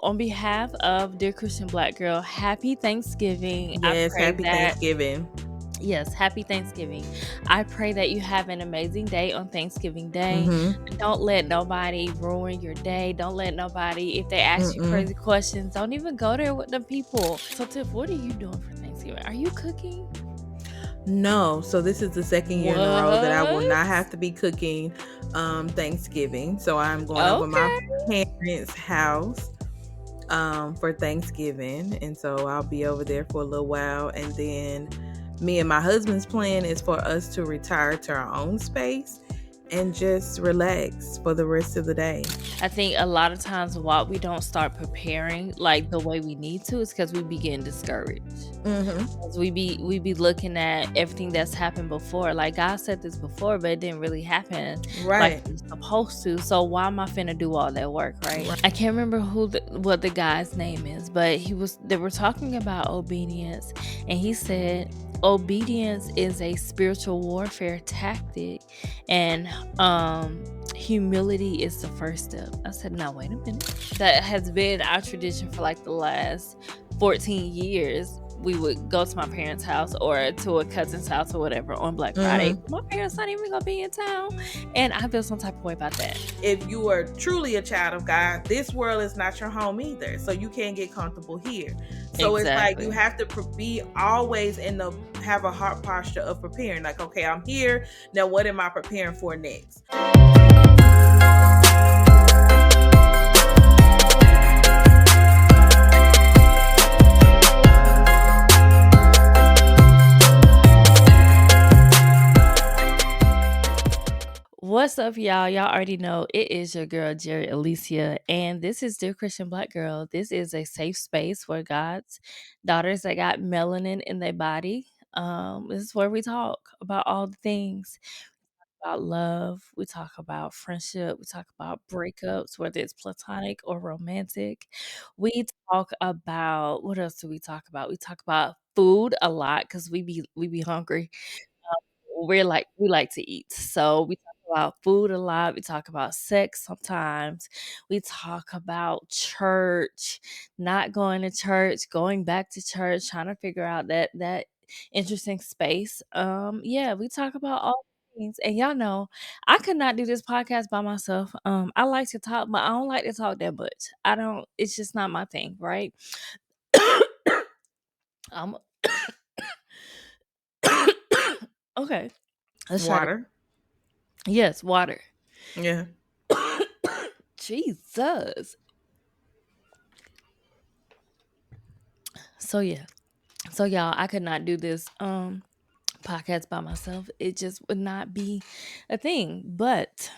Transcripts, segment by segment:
on behalf of Dear Christian Black Girl, happy Thanksgiving. I Yes, pray happy that, Thanksgiving. yes, happy Thanksgiving. I pray that you have an amazing day on Thanksgiving Day. Mm-hmm. Don't let nobody ruin your day. Don't let nobody, if they ask you Mm-mm. crazy questions, don't even go there with them people. So, Tiff, what are you doing for Thanksgiving? Are you cooking? No, so this is the second year in a row that I will What? not have to be cooking Thanksgiving. So I'm going over my Okay. parents' house for Thanksgiving. And so I'll be over there for a little while. And then me and my husband's plan is for us to retire to our own space and just relax for the rest of the day. I think a lot of times why we don't start preparing like the way we need to is because we be getting discouraged. Mm-hmm. 'Cause we be looking at everything that's happened before. Like God said this before, but it didn't really happen like Right. it was supposed to. So why am I finna do all that work, right? I can't remember what the guy's name is, but they were talking about obedience, and he said obedience is a spiritual warfare tactic, and humility is the first step. I said, no, wait a minute. That has been our tradition for like the last 14 years. We would go to my parents' house or to a cousin's house or whatever on Black Friday. Mm-hmm. My parents not even gonna be in town, and I feel some type of way about that. If you are truly a child of God, this world is not your home either. So you can't get comfortable here. So it's like you Exactly. have to be always have a heart posture of preparing. Like, okay, I'm here. Now, what am I preparing for next? What's up, y'all? Y'all already know it is your girl, Jerry Alicia, and this is Dear Christian Black Girl. This is a safe space where God's daughters that got melanin in their body. This is where we talk about all the things about love. We talk about friendship. We talk about breakups, whether it's platonic or romantic. We talk about what else do we talk about? We talk about food a lot because we be hungry. We like to eat. So we talk about food a lot. We talk about sex sometimes. We talk about church, not going to church, going back to church, trying to figure out that interesting space. Yeah, we talk about all things. And y'all know I could not do this podcast by myself. I like to talk, but I don't like to talk that much. I don't, it's just not my thing, right? um okay. Let's try to Water. yes, water. Yeah. Jesus. So yeah. So y'all, I could not do this podcast by myself. It just would not be a thing. But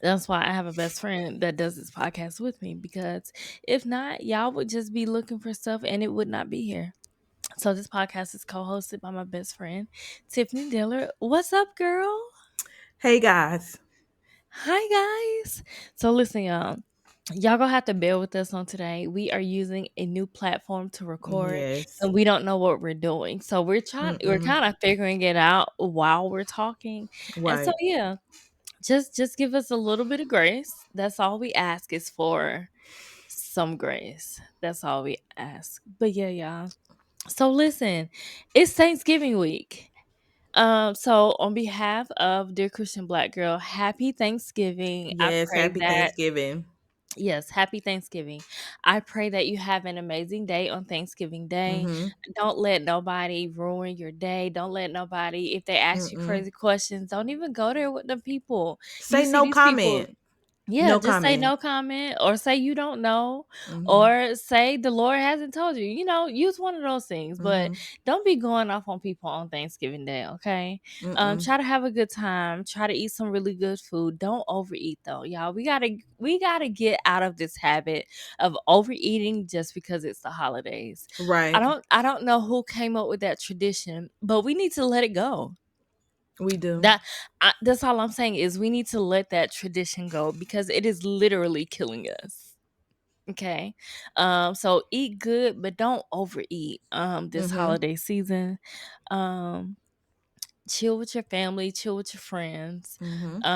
that's why I have a best friend that does this podcast with me, because if not, y'all would just be looking for stuff and it would not be here. So this podcast is co-hosted by my best friend, Tiffany Diller. What's up, girl? Hey guys. Hi guys. So listen, y'all gonna have to bear with us on today. We are using a new platform to record, Yes. and we don't know what we're doing. So we're Mm-mm. kind of figuring it out while we're talking. And so Right. yeah, just give us a little bit of grace. That's all we ask, is for some grace. That's all we ask. But yeah, y'all. So listen, it's Thanksgiving week. So on behalf of Dear Christian Black Girl, happy Thanksgiving. I Yes, pray happy that, Thanksgiving. yes, happy Thanksgiving. I pray that you have an amazing day on Thanksgiving Day. Mm-hmm. Don't let nobody ruin your day. Don't let nobody, if they ask you Mm-mm. crazy questions, don't even go there with the people. You Say see no these people, comment. yeah, No just say comment. no comment, or say you don't know, Mm-hmm. or say the Lord hasn't told you. Use one of those things, but Mm-hmm. don't be going off on people on Thanksgiving Day, okay? Mm-mm. Try to have a good time. Try to eat some really good food. Don't overeat though, y'all. We gotta get out of this habit of overeating just because it's the holidays. I Right. don't I don't know who came up with that tradition, but we need to let it go. We do. That's all I'm saying, is we need to let that tradition go, because it is literally killing us. Okay. So eat good, but don't overeat this Mm-hmm. holiday season. Um chill with your family, chill with your friends. Mhm.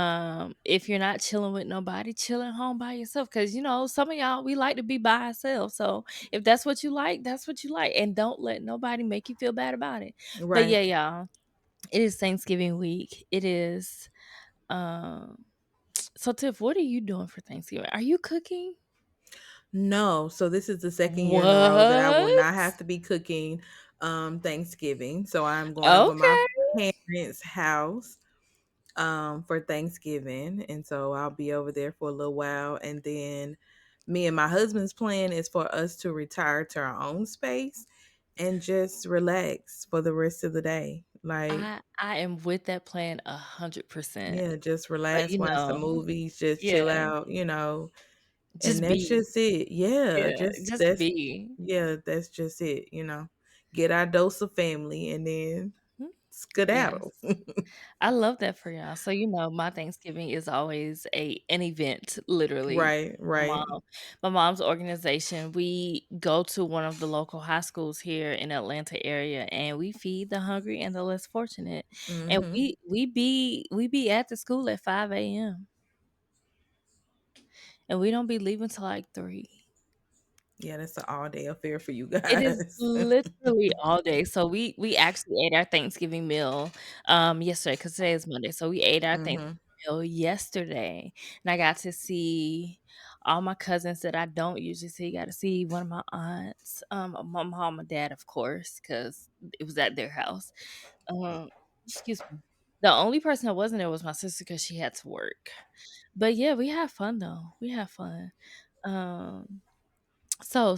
If you're not chilling with nobody, chill at home by yourself. Cause you know, some of y'all we like to be by ourselves. So if that's what you like, that's what you like. And don't let nobody make you feel bad about it. But Right. yeah, y'all, it is Thanksgiving week. It is um so Tiff, what are you doing for Thanksgiving? Are you cooking? No, so this is the second year in a row that I will not What? have to be cooking Thanksgiving. So I'm going over my Okay. parents' house for Thanksgiving, and so I'll be over there for a little while, and then me and my husband's plan is for us to retire to our own space and just relax for the rest of the day. Like, I am with that plan 100%. yeah, just But relax, you watch some know, movies, just chill yeah, out, and just that's be. just it. Yeah, Yeah, just just that's be. yeah, that's just it. Get our dose of family and then Mhm. Yes. skedaddle. I love that for y'all. So, you know, my Thanksgiving is always an event, literally. Right, My right. mom my mom's organization, we go to one of the local high schools here in Atlanta area, and we feed the hungry and the less fortunate. And Mhm. we be at the school at 5 a.m., and we don't be leaving till, like, 3. Yeah, that's an all-day affair for you It is guys. literally all day. So we actually ate our Thanksgiving meal, yesterday because today is Monday. So we ate our Thanksgiving Mhm. meal yesterday, and I got to see all my cousins that I don't usually see. Got to see one of my aunts, my mom and dad, of course, because it was at their house. Um, excuse me. The only person that wasn't there was my sister because she had to work. But yeah, we had fun though. We had fun. Um so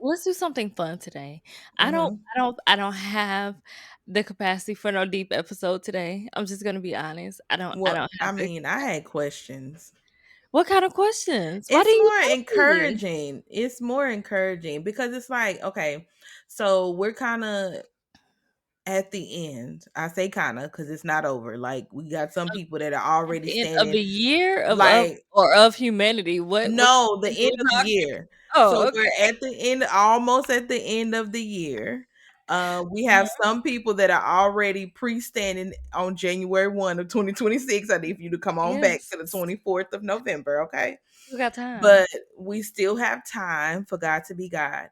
let's do something fun today. I don't Mhm. I don't I don't have the capacity for no deep episode today. I'm just gonna be honest. I Well, don't I have the. mean, I had questions. What kind of questions? Why It's do you more have me? encouraging. It's more encouraging because it's like, okay, so we're kind of at the end. I say kind of because it's not over. Like, we got some people that are At already the end of standing the year of like, or of humanity? What no, the are end you of the talking? year. So Oh, we're okay. at the end, almost at the end of the year. We have Uh-huh. some people that are already pre-standing on January 1 of 2026. I need for you to come on back Yes. to the 24th of November, okay? We got time. But we still have time for God to be God.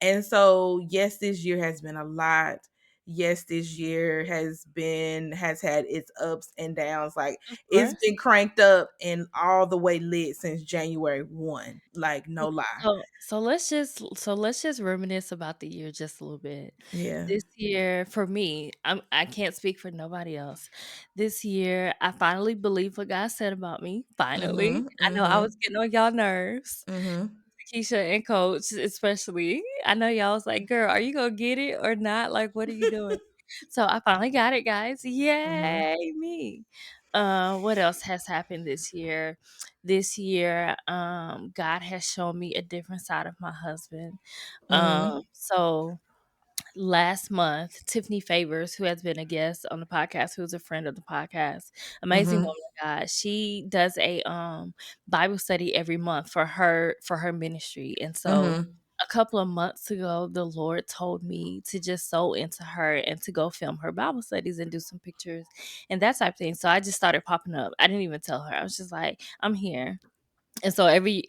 And so, yes, this year has been a lot. Yes, this year has had its ups and downs. Like, Of it's course. been cranked up and all the way lit since January 1. Like, no lie. So let's just reminisce about the year just a little bit. Yeah. This year, for me, I can't speak for nobody else. This year, I finally believed what God said about me. Finally, Mhm. I know I Mhm. was getting on y'all nerves, Mhm. Keisha and Coach, especially. I know y'all was like, "Girl, are you gonna get it or not? Like, what are you doing?" So I finally got it, guys. Mhm. Yay, me. What else has happened this year? This year, God has shown me a different side of my husband. Mhm. So last month, Tiffany Favors, who has been a guest on the podcast, who's a friend of the podcast, amazing Mhm. woman of God. She does a Bible study every month for her ministry. And so Mhm. a couple of months ago, the Lord told me to just sow into her and to go film her Bible studies and do some pictures and that type of thing. So I just started popping up. I didn't even tell her. I was just like, I'm here. And so every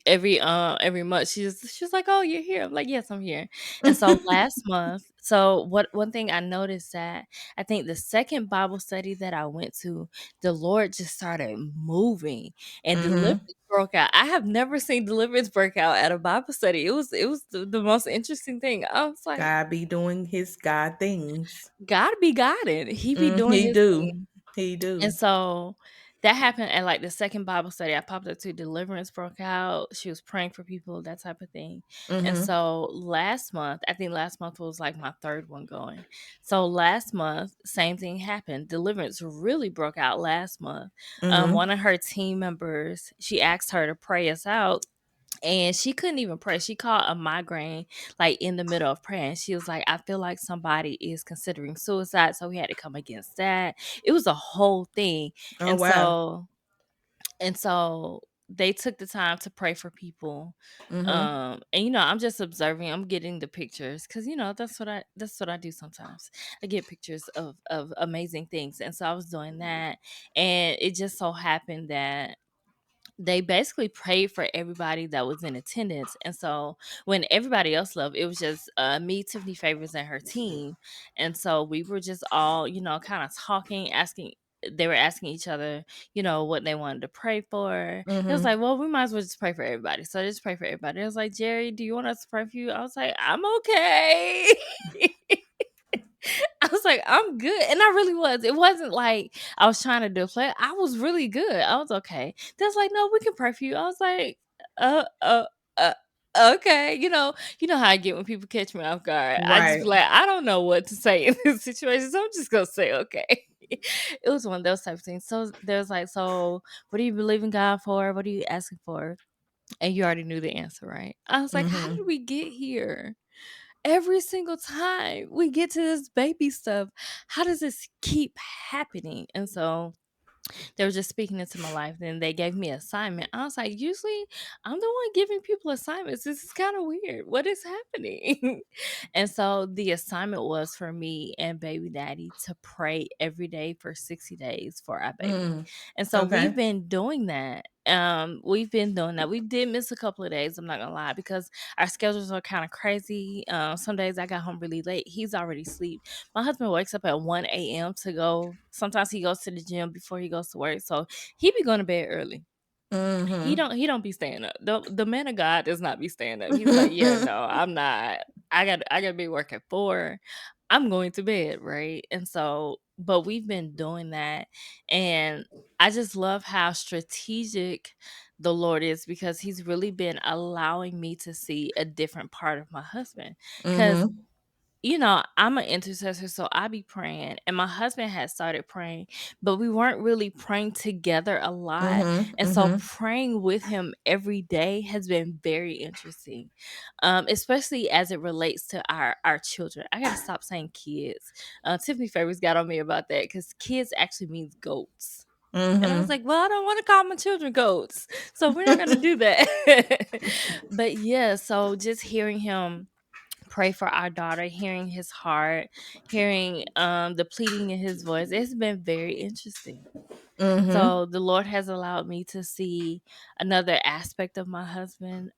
month she's like, "Oh, you're here." I'm like, "Yes, I'm here." And so last month, so what one thing I noticed that I think the second Bible study that I went to, the Lord just started moving and deliverance Mhm. broke out. I have never seen deliverance break out at a Bible study. It was the most interesting thing. I was like, God be doing his God things. God be guiding. He be doing He his do. thing. He And do. so that happened at like the second Bible study. I popped up to deliverance broke out. She was praying for people, that type of thing. And Mhm. so last month, I think last month was like my third one going. So last month, same thing happened. Deliverance really broke out last month. Mhm. One of her team members, she asked her to pray us out and she couldn't even pray. She caught a migraine like in the middle of praying. She was like, I feel like somebody is considering suicide. So we had to come against that. It was a whole thing. Oh And wow. so and so they took the time to pray for people. Mhm. And I'm just observing, I'm getting the pictures because that's what I do sometimes. I get pictures of amazing things. And so I was doing that, and it just so happened that they basically prayed for everybody that was in attendance. And so when everybody else left, it was just me, Tiffany Favors, and her team. And so we were just all, kind of talking, asking. They were asking each other, what they wanted to pray for. It was Mhm. like, well, we might as well just pray for everybody. So I just pray for everybody. It was like, Jerry, do you want us to pray for you? I was like, I'm okay. I was like, I'm good. And I really was. It wasn't like I was trying to deflect. I was really good. I was okay. They was like, no, we can pray for you. I was like, uh, uh, uh, okay. You know how I get when people catch me off guard. I just Right. be like, I don't know what to say in this situation. So I'm just gonna say, okay. It was one of those type of things. So there's like, so what do you believe in God for? What are you asking for? And you already knew the answer, right? I was like, how did Mhm. we get here? Every single time we get to this baby stuff, how does this keep happening? And so they were just speaking into my life. Then they gave me an assignment. I was like, usually I'm the one giving people assignments. This is kind of weird. What is happening? And so the assignment was for me and baby daddy to pray every day for 60 days for our baby. Mm. And so we've Okay. been doing that. We've been doing that. We did miss a couple of days, I'm not gonna lie, because our schedules are kind of crazy. Some days I got home really late. He's already asleep. My husband wakes up at 1 a.m. to go. Sometimes he goes to the gym before he goes to work. So he be going to bed early. He Mhm. don't he don't be staying up. The man of God does not be staying up. He's like, yeah, no, I'm not. I gotta be working 4. I'm going to bed, right? And so, but we've been doing that, and I just love how strategic the Lord is, because He's really been allowing me to see a different part of my husband. Because Mhm. I'm an intercessor, so I be praying, and my husband had started praying, but we weren't really praying together a lot. Mhm. And so Mhm. praying with him every day has been very interesting, especially as it relates to our children. I gotta stop saying kids. Tiffany Favors got on me about that because kids actually means goats. And I was Mhm. like, well, I don't want to call my children goats. So we're not going to do that. But yeah, so just hearing him pray for our daughter, hearing his heart, hearing the pleading in his voice. It's been very interesting. Mhm. So the Lord has allowed me to see another aspect of my husband.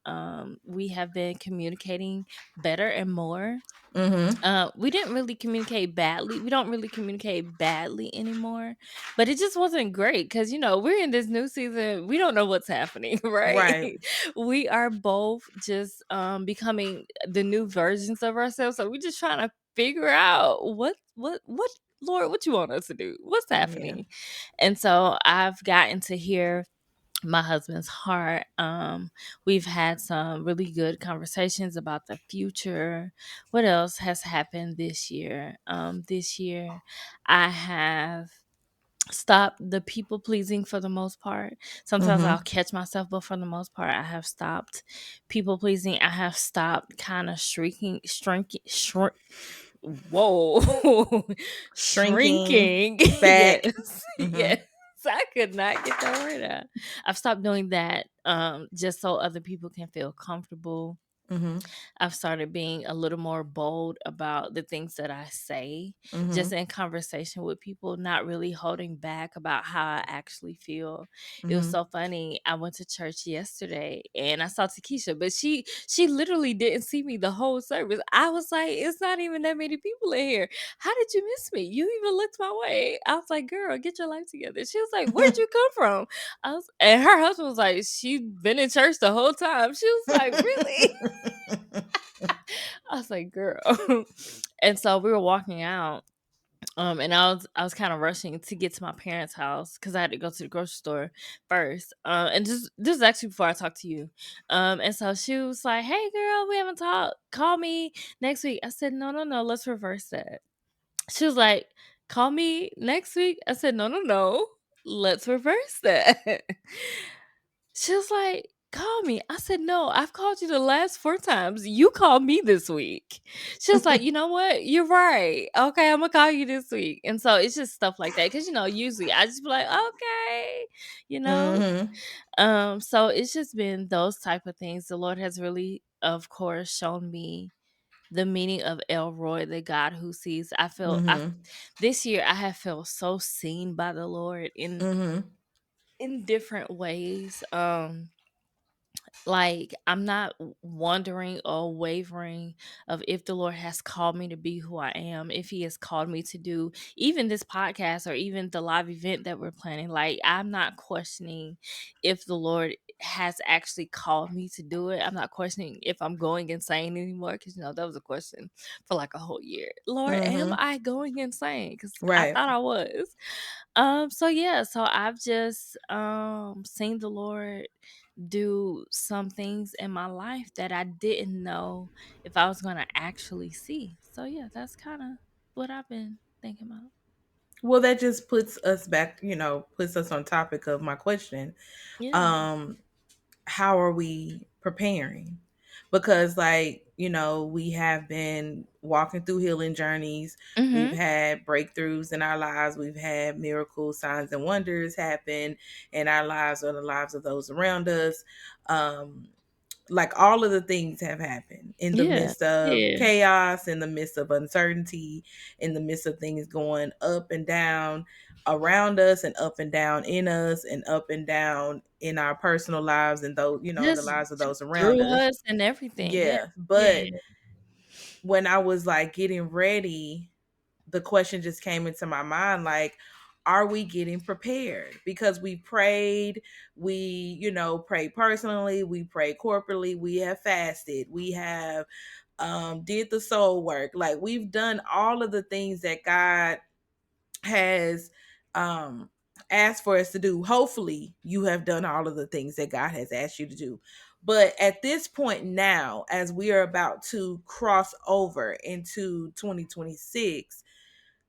We have been communicating better and more. Mhm. We didn't really communicate badly. We don't really communicate badly anymore, but it just wasn't great because we're in this new season. We don't know what's happening, right? Right. We are both just becoming the new versions of ourselves. So we're just trying to figure out what Lord, what you want us to do? What's Yeah. happening? And so I've gotten to hear my husband's heart. We've had some really good conversations about the future. What else has happened this year? This year, I have stopped the people pleasing for the most part. Sometimes I'll Mhm. catch myself, but for the most part, I have stopped people pleasing. I have stopped kind of shrink. Whoa, Shrinking shrinking. back. Yes, Mhm. yes. I could not get that word out. I've stopped doing that just so other people can feel comfortable. Mhm. I've started being a little more bold about the things that I say, just Mhm. in conversation with people, not really holding back about how I actually feel. It was Mhm. so funny. I went to church yesterday and I saw Takesha, but she literally didn't see me the whole service. I was like, it's not even that many people in here. How did you miss me? You even looked my way. I was like, girl, get your life together. She was like, where'd you come from? And her husband was like, she been in church the whole time. She was like, really? I was like, girl. And so we were walking out. And I was kind of rushing to get to my parents' house because I had to go to the grocery store first. And this is actually before I talked to you. And so she was like, "Hey, girl, we haven't talked. Call me next week." I said, "No, no, no. Let's reverse that." She was like, "Call me next week." I said, "No, no, no. Let's reverse that." She was like, call me." I said, "No, I've called you the last 4 times. You called me this week." She was like, "You know what? You're right. Okay, Imma call you this week." And so it's just stuff like that because usually I just be like, "Okay," you know? Mhm. So it's just been those type of things. The Lord has really, of course, shown me the meaning of Elroy, the God who sees. I Mhm. this year I have felt so seen by the Lord Mhm. in different ways. Like, I'm not wondering or wavering of if the Lord has called me to be who I am, if He has called me to do even this podcast or even the live event that we're planning. Like, I'm not questioning if the Lord has actually called me to do it. I'm not questioning if I'm going insane anymore because, that was a question for like a whole year. Lord, am Mhm. I going insane? Because I Right. thought I was. So yeah, so I've just seen the Lord do some things in my life that I didn't know if I was gonna actually see. So yeah, that's kind of what I've been thinking about. Well, that just puts us back, puts us on topic of my question. Yeah. Um, how are we preparing? Because, like, we have been walking through healing journeys. We've Mhm. had breakthroughs in our lives. We've had miracles, signs, and wonders happen in our lives or the lives of those around us. Um, like, all of the things have happened in the Yeah. midst of Yeah. chaos, in the midst of uncertainty, in the midst of things going up and down around us and up and down in us and up and down in our personal lives and those, the Just lives of those around through us. us and everything. Yeah. Yeah. But Yeah. when I was like getting ready, the question just came into my mind, like, are we getting prepared? Because we prayed, we, prayed personally, we prayed corporately, we have fasted, we have did the soul work. Like, we've done all of the things that God has um asked for us to do. Hopefully you have done all of the things that God has asked you to do. But at this point now, as we are about to cross over into 2026,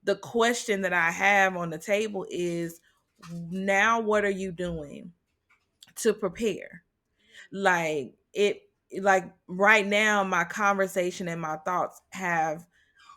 the question that I have on the table is, now what are you doing to prepare? Like, like right now, my conversation and my thoughts have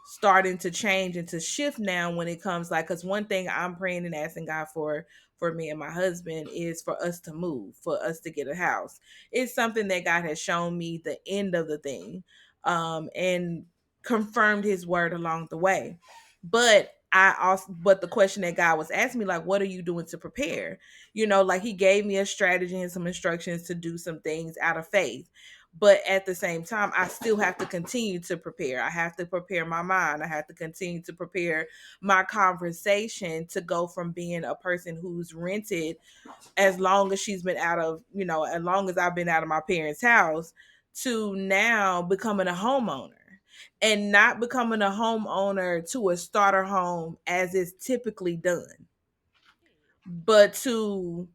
starting to change and to shift now when it comes, like, because one thing I'm praying and asking God for me and my husband is for us to move, for us to get a house. It's something that God has shown me the end of the thing, and confirmed His word along the way. But the question that God was asking me, like, what are you doing to prepare? Like, He gave me a strategy and some instructions to do some things out of faith. But at the same time, I still have to continue to prepare. I have to prepare my mind. I have to continue to prepare my conversation to go from being a person who's rented as long as she's been out of, as long as I've been out of my parents' house, to now becoming a homeowner. And not becoming a homeowner to a starter home as is typically done, but to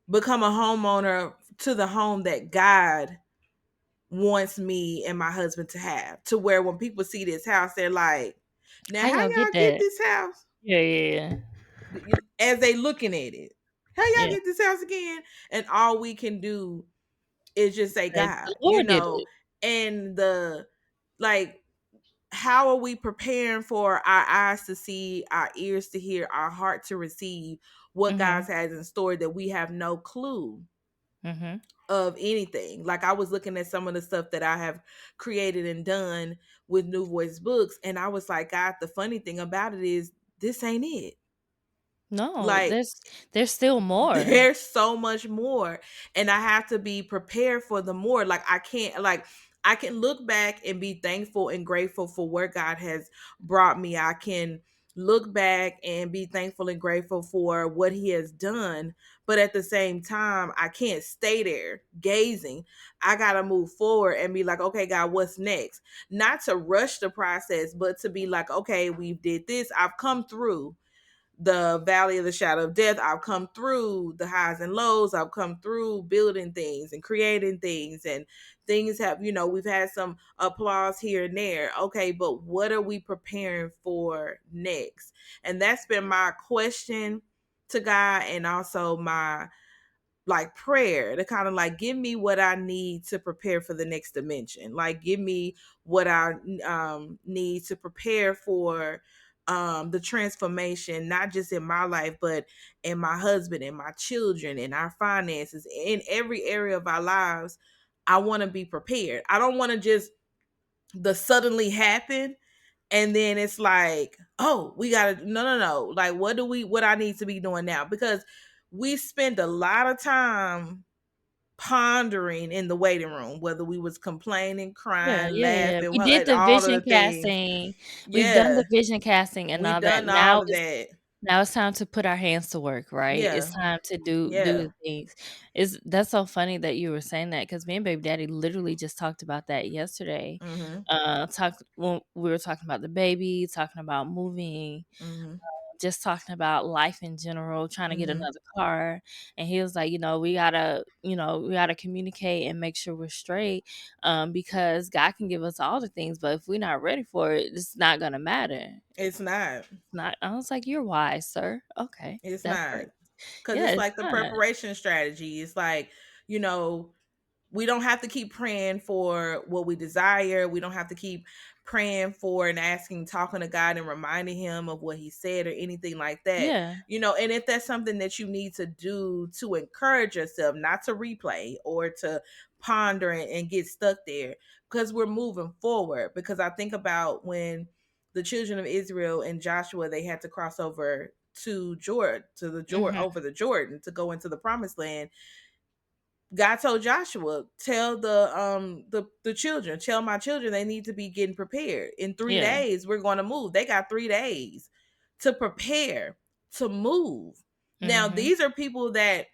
become a homeowner to the home that God wants me and my husband to have, to where when people see this house, they're like, now How how y'all get y'all get that? this house? Yeah, yeah, As they looking at it, how y'all yeah. get this house again? And all we can do is just say Yeah. God, The Lord did it. and the, like, how are we preparing for our eyes to see, our ears to hear, our heart to receive what God Mhm. has in store that we have no clue Mhm. of anything? Like, I was looking at some of the stuff that I have created and done with New Voice Books, and I was like, God, the funny thing about it is this ain't it. No, Like, there's still more. there's so much more, and I have to be prepared for the more. Like, I can't, like, I can look back and be thankful and grateful for where God has brought me. I can look back and be thankful and grateful for what He has done, but at the same time, I can't stay there gazing. I got to move forward and be like, okay, God, what's next? Not to rush the process, but to be like, okay, we did this, I've come through the valley of the shadow of death. I've come through the highs and lows. I've come through building things and creating things, and things have, we've had some applause here and there. Okay, but what are we preparing for next? And that's been my question to God, and also my like prayer to kind of like give me what I need to prepare for the next dimension. Like give me what I need to prepare for the transformation, not just in my life, but in my husband and my children and our finances, in every area of our lives. I want to be prepared. I don't want to just the suddenly happen and then it's like, oh, we gotta no. Like what I need to be doing now? Because we spend a lot of time pondering in the waiting room, whether we was complaining, Yeah, crying, yeah, yeah. laughing, We did and the all of vision the things. casting. We've done Yeah, the vision casting and we all that. done all of that. Now it's time to put our hands to work, right? It's Yeah, time to do yeah. the things. Is That's so funny that you were saying that because me and baby daddy literally just talked about that yesterday. Mhm. Talked when we were talking about the baby, talking about moving, Mhm. just talking about life in general, trying to get Mhm. another car. And he was like, we gotta communicate and make sure we're straight. Because God can give us all the things, but if we're not ready for it, it's not gonna matter. It's not. Not I was like, "You're wise, sir." Okay, It's that's not. great. Cause Yeah, it's it's like the not. preparation strategy. It's like, you know, we don't have to keep praying for what we desire. We don't have to keep praying for and asking, talking to God and reminding him of what he said or anything like that. Yeah, And if that's something that you need to do to encourage yourself, not to replay or to ponder and get stuck there, because we're moving forward. Because I think about when the children of Israel and Joshua, they had to cross over to Jordan, mhm, over the Jordan to go into the promised land. God told Joshua, tell the children, tell my children they need to be getting prepared. In three yeah, days, we're going to move. They got 3 days to prepare to move. Now, mhm, these are people that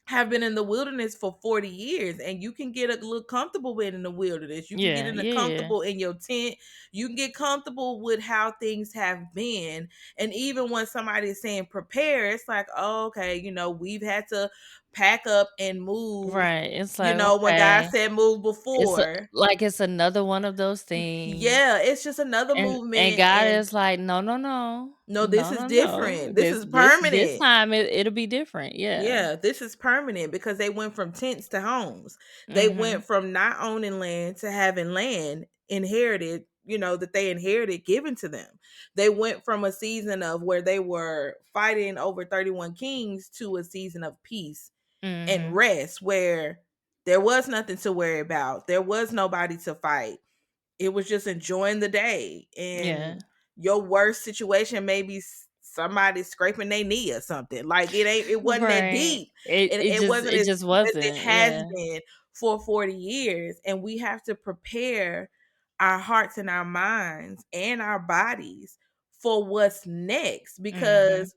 have been in the wilderness for 40 years, and you can get a little comfortable in the wilderness. You can get yeah, in a yeah, comfortable in your tent. You can get comfortable with how things have been. And even when somebody is saying prepare, it's like, oh, okay, we've had to pack up and move, right, it's like, when God okay, said move it's before. it's another one of those things, Yeah, it's just another and movement. God And is like, "No, no, no, no, this no, is no, no, different. This is this permanent. time it'll be different." Yeah, Yeah, this is permanent because they went from tents to homes. They mhm, went from not owning land to having land inherited, that they inherited given to them. They went from a season of where they were fighting over 31 kings to a season of peace and mhm, rest where there was nothing to worry about. There was nobody to fight. It was just enjoying the day. yeah, And your worst situation may be somebody scraping their knee or something. Like it wasn't that right. deep. It It, it it just wasn't it as just deep as it wasn't, has yeah, been for 40 years. And we have to prepare our hearts and our minds and our bodies for what's next, mhm, because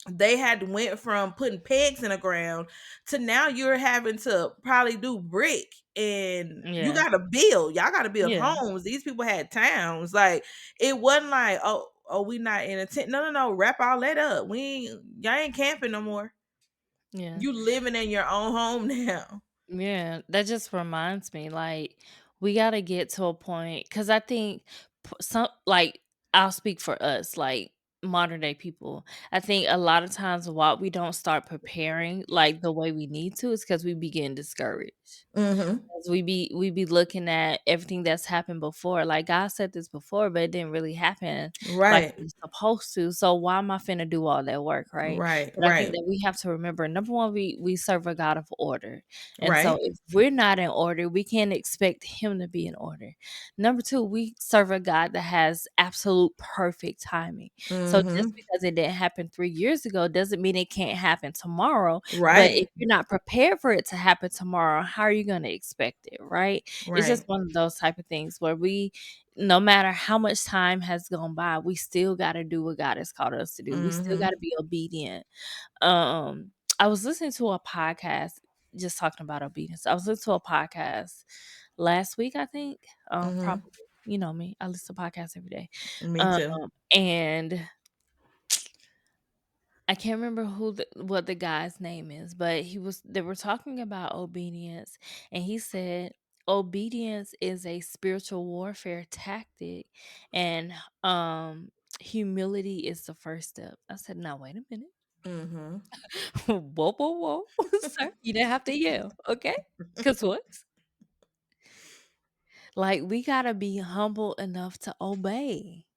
they had went from putting pegs in the ground to now you're having to probably do brick, and you yeah, gotta build. Y'all gotta build yeah, homes. These people had towns. Like it wasn't like, oh, we not in a tent. No, no, no. Wrap all that up. Y'all ain't camping no more. yeah. You living in your own home now. Yeah, that just reminds me, like, we gotta get to a point because I think some like I'll speak for us, like modern day people. I think a lot of times why we don't start preparing like the way we need to is because we begin discouraged. Mm-hmm. 'Cause we be looking at everything that's happened before, like, God said this before, but it didn't really happen like Right. it was supposed to, so why am I finna do all that work, right? Right. But I think Right. that we have to remember, number 1, we serve a God of order, and so Right. if we're not in order, we can't expect him to be in order. Number 2, we serve a God that has absolute perfect timing, so just Mm-hmm. because it didn't happen 3 years ago doesn't mean it can't happen tomorrow, but if Right. you're not prepared for it to happen tomorrow, how are you gonna expect it, right? It's just Right. one of those type of things where no matter how much time has gone by, we still gotta do what God has called us to do. We still Mm-hmm. gotta be obedient. Um, I was listening to a podcast just talking about obedience. I was listening to a podcast last week, I think. Mm-hmm. Probably. You know me, I listen to podcasts every day. Me Um, too. and I can't remember what the guy's name is, but they were talking about obedience, and he said obedience is a spiritual warfare tactic, and humility is the first step. I said, "Now wait a minute. Mhm. Whoa, whoa, whoa, sir, you didn't have to yell, okay? Cause what? Like, we gotta be humble enough to obey,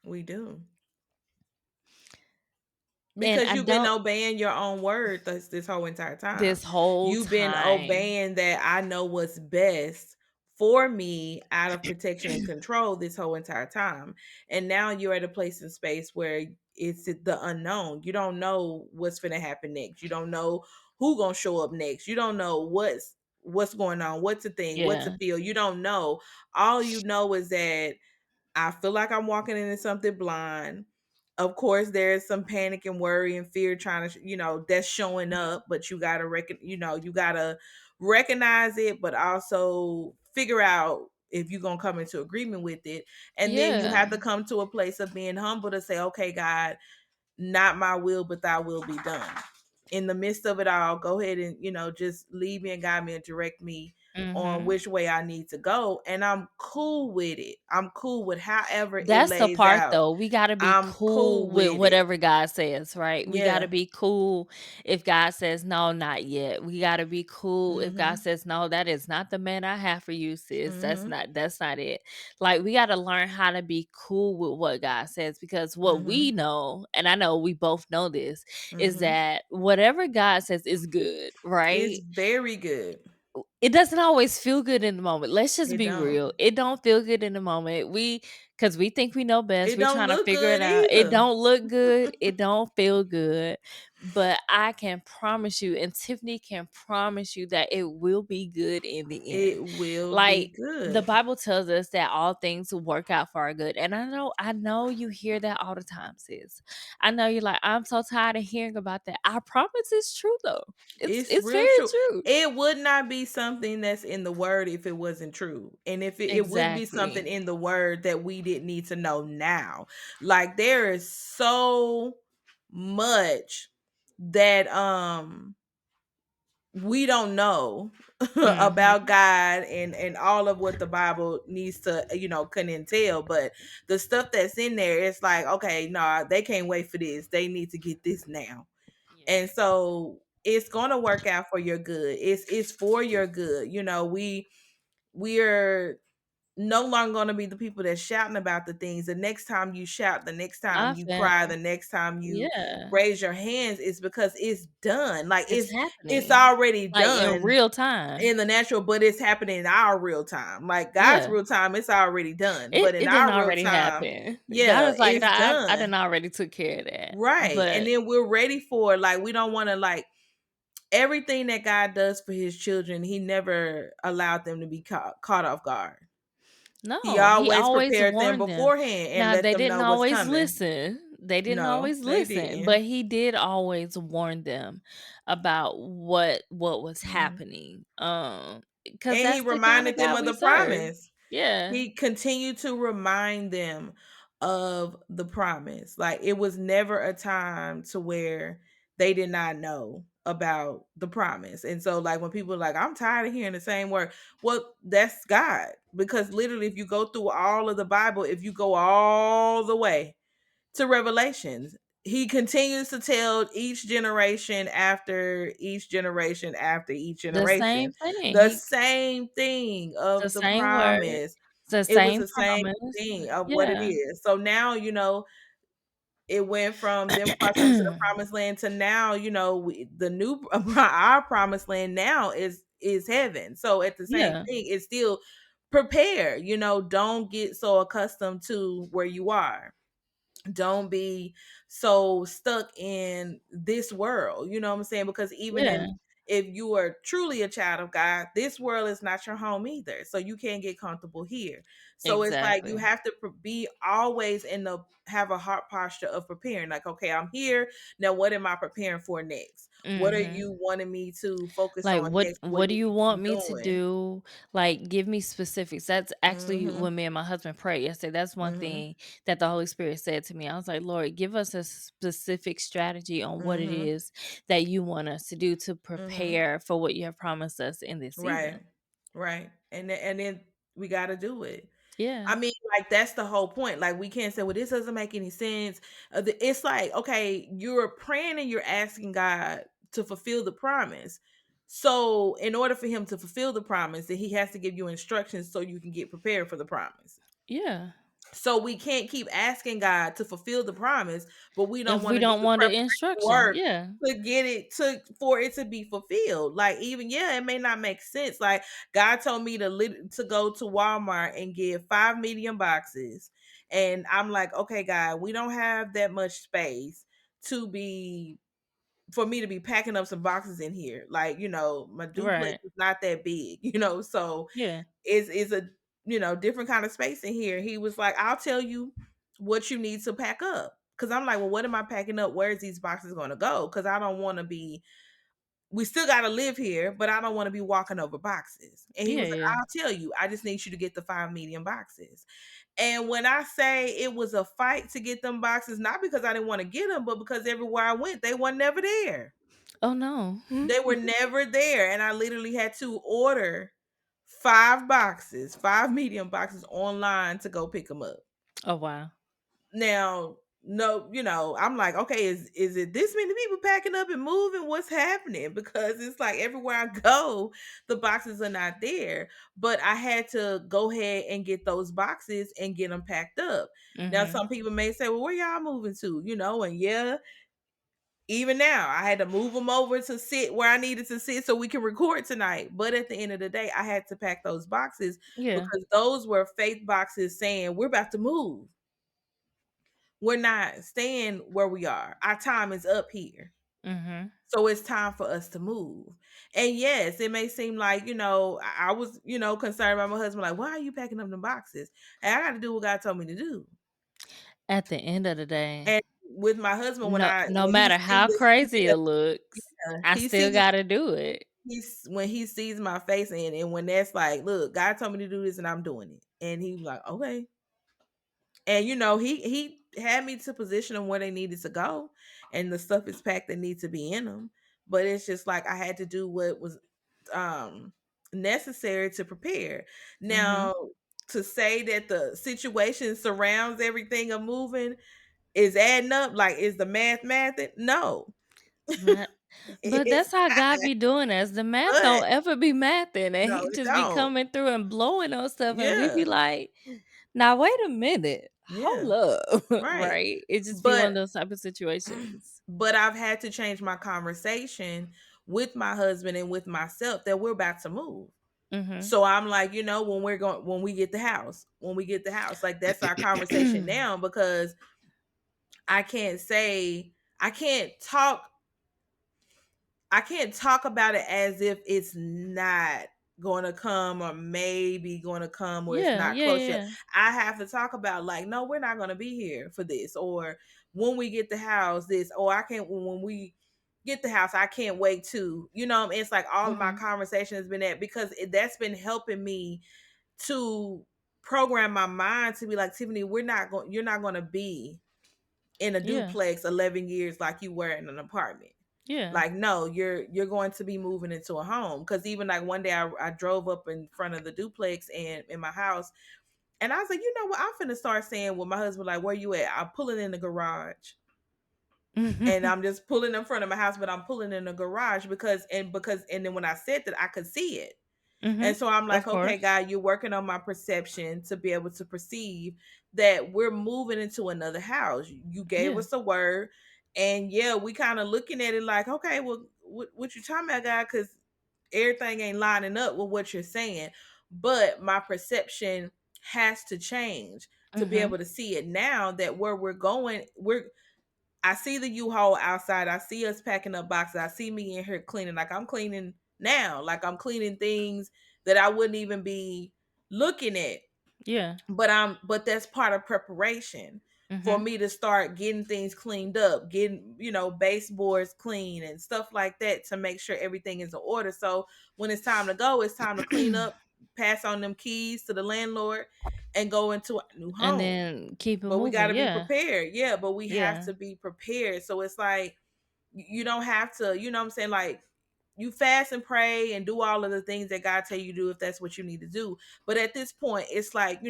We do. and Because I you've been don't obeying your own word this whole entire time. this whole You've been time. obeying that I know what's best for me out of protection and control this whole entire time. And now you're at a place in space where it's the unknown. You don't know what's going to happen next. You don't know who going to show up next. You don't know what's going on, what's a thing, what's a Yeah, feel. You don't know. All you know is that I feel like I'm walking into something blind. Of course, there's some panic and worry and fear trying to, that's showing up, but you gotta recognize it, but also figure out if you're gonna come into agreement with it. And then you yeah, have to come to a place of being humble to say, okay, God, not my will, but thy will be done. In the midst of it all, go ahead and, just lead me and guide me and direct me on mhm. which way I need to go. And I'm cool with it. I'm cool with however it That's the lays part out. though, we gotta be I'm cool cool with with it. whatever God says, right? We gotta Yeah. be cool if God says, "No, not yet." We gotta be cool if God Mm-hmm. says, "No, that is not the man I have for you, sis. Mm-hmm. That's not it." Like, we gotta learn how to be cool with what God says because what Mm-hmm. we know, and I know we both know this, is Mm-hmm. that whatever God says is good, It's right? very good. It doesn't always feel good in the moment. Let's just It be don't. real. It don't feel good in the moment. Cause we think we know best. It We're don't trying to look figure it good out. It either. don't look good. It don't feel good. But I can promise you, and Tiffany can promise you that it will be good in the end. It will be Like the good. Bible tells us that all things will work out for our good. And I know you hear that all the time, sis. I know you're like, I'm so tired of hearing about that. I promise it's true though. It's It's real very true. true. It would not be something that's in the word if it wasn't true. And if it wouldn't be something Exactly. in the word that we didn't need to know now. Like there is so much that we don't know about Mhm. God and all of what the Bible needs to can entail, but the stuff that's in there, it's like, okay, no, they can't wait for this, they need to get this now. Yeah. And so it's going to work out for your good. It's for your good. We're no longer going to be the people that's shouting about the things. The next time you shout, the next time I you feel cry, the next time you yeah, raise your hands, is because it's done. Like it's it's happening, already like, in done real time. in the natural, but it's happening in our real time. Like God's Yeah. real time, it's already done. It But in it didn't our real already time, happen. God yeah, is like, it's I done. done already took care of that." Right. And But then we're ready for, like, we don't want to, like, everything that God does for his children, he never allowed them to be caught off guard. He no, he always always prepared them warned them. beforehand and Now, let they them didn't know what's always coming. listen. They didn't No, always they listen, didn't. but he did always warn them about what was Mhm. happening. Because And he that's the kind reminded of them God of we the serve. promise. Yeah. He continued to remind them of the promise. Like it was never a time to where they did not know about the promise. And so like when people are like, I'm tired of hearing the same word. Well, that's God. Because literally if you go through all of the Bible, if you go all the way to Revelations, he continues to tell each generation after each generation after each The generation same thing. the same thing The of the same word, promise. the It was same the same promise. thing of what it Yeah. is. So now, it went from them crossing into the promised land to now, the new our promised land now is heaven. So at the same Yeah, thing, it's still prepare, don't get so accustomed to where you are. Don't be so stuck in this world, you know what I'm saying? Because even yeah, in if you are truly a child of God, this world is not your home either. So you can't get comfortable here. So it's like you exactly. have to be always have a heart posture of preparing. Like, okay, I'm here. Now what am I preparing for next? What are Mhm. you wanting me to focus Like, on next? What what do do you you need to be want me to doing? do? Like, give me specifics. That's actually Mhm. when me and my husband prayed yesterday. That's one Mhm. thing that the Holy Spirit said to me. I was like, "Lord, give us a specific strategy on what it Mhm. is that you want us to do to Mhm. prepare for what you have promised us in this Right. season." Right. And then we got to do it. Yeah. I mean, like, that's the whole point. Like, we can't say, "Well, this doesn't make any sense." It's like, okay, you're praying and you're asking God to fulfill the promise. So, in order for him to fulfill the promise, then he has to give you instructions so you can get prepared for the promise. Yeah. So we can't keep asking God to fulfill the promise, but we don't If we want to do don't the want the preparation instruction. work Yeah. to get it to for it to be fulfilled. Like, even, yeah, it may not make sense. Like, God told me to go to Walmart and get 5 medium boxes, and I'm like, okay, God, we don't have that much space to be for me to be packing up some boxes in here. Like, my duplex Right. is not that big, so Yeah. is a different kind of space in here. He was like, I'll tell you what you need to pack up. Cause I'm like, well, what am I packing up? Where's these boxes gonna go? Cause I don't want to be, we still gotta live here, but I don't want to be walking over boxes. And he Yeah, was like, yeah. I'll tell you, I just need you to get the 5 medium boxes. And when I say it was a fight to get them boxes, not because I didn't want to get them, but because everywhere I went, they were never there. Oh, no. They were never there, and I literally had to order 5 boxes, 5 medium boxes online to go pick them up. Oh, wow. Now, no, I'm like, "Okay, is it this many people packing up and moving? What's happening?" Because it's like everywhere I go, the boxes are not there, but I had to go ahead and get those boxes and get them packed up. Now, Mhm. some people may say, "Well, where y'all moving to?" And yeah, even now, I had to move them over to sit where I needed to sit so we can record tonight. But at the end of the day, I had to pack those boxes Yeah. because those were faith boxes saying we're about to move. We're not staying where we are. Our time is up here. Mhm. So it's time for us to move. And yes, it may seem like, I was, concerned about my husband, like, why are you packing up the boxes? And I got to do what God told me to do. At the end of the day, And with my husband, no when he matter sees how crazy it looks, I he still sees gotta do it. when he sees my face, and when that's like, look, God told me to do this and I'm doing it. And he was like, okay. And he had me to position them where they needed to go, and the stuff is packed that needs to be in them. But it's just like I had to do what was necessary to prepare. Mhm. Now, to say that the situation surrounds everything of moving is adding up, like, is the math it? No. But but It's that's how God not, be doing us. The math but don't ever be mathing, and no, he it just be don't. coming through and blowing on stuff, and we Yeah. be like, "Now wait a minute, Yeah. hold up," Right. right? It just be one But of those type of situations. but I've had to change my conversation with my husband and with myself that we're about to move. Mhm. So I'm like, when we get the house, like, that's our conversation now, because I can't say I can't talk I can't talk about it as if it's not going to come, or maybe going to come, or it's Yeah, not yeah, close yet. yeah. I have to talk about, like, no, we're not going to be here for this, or when we get the house, this, or I can't, when we get the house, I can't wait to, it's like all of my Mhm. conversation has been that, because that's been helping me to program my mind to be like, Tiffany, you're not going to be in a Yeah, duplex 11 years like you were in an apartment. yeah. Like, no, you're going to be moving into a home. Because even like one day I drove up in front of the duplex and in my house, and I was like, you know what, I'm finna start saying with my husband, like, where you at? I'm pulling in the garage. And I'm just pulling in front of my house, but I'm pulling in the garage because then when I said that, I could see it. And Mhm. so I'm like, Of okay, course. God, you're working on my perception to be able to perceive that we're moving into another house. You gave Yeah. us a word. And yeah, we kind of looking at it like, okay, well, what you talking about, God? Because everything ain't lining up with what you're saying. But my perception has to change to be Mhm. able to see it now, that where we're going, I see the U-Haul outside. I see us packing up boxes. I see me in here cleaning. Like, I'm cleaning now. Like, I'm cleaning things that I wouldn't even be looking at. Yeah. But that's part of preparation for Mhm. me to start getting things cleaned up, getting, baseboards clean and stuff like that, to make sure everything is in order. So when it's time to go, it's time to clean up, pass on them keys to the landlord, and go into a new And home. then keep it But we got moving. to be Yeah. prepared. Yeah, but we have Yeah. to be prepared. So it's like, you don't have to, you know what I'm saying? Like, you fast and pray and do all of the things that God tell you to do if that's what you need to do. But at this point, it's like,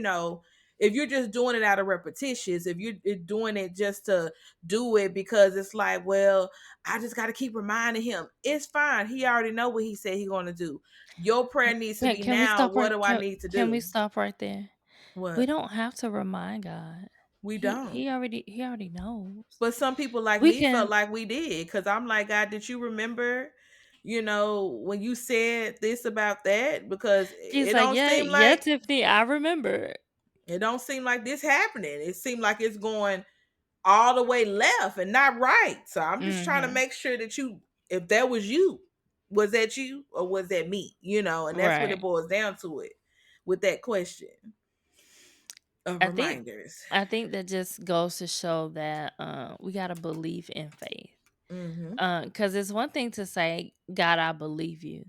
if you're just doing it out of repetitions, if you're doing it just to do it because it's like, well, I just got to keep reminding him. It's fine. He already know what he said he going to do. Your prayer needs to be Can we now, stop what right do I need to can we do? stop right there? We What? don't have to remind God. We don't. He already knows. But some people like We me can felt like we did because I'm like, God, did you remember, when you said this about that? Because He's like, "Yeah, yeah, Tiffany, I remember." it don't seem like this happening. It seemed like it's going all the way left and not right. So I'm just trying to Mhm. make sure that if that was you, was that you or was that me? And that's what it Right. boils down to it with that question of I think reminders. I think that just goes to show that we got to believe in faith. Mm-hmm. Cuz it's one thing to say, "God, I believe you."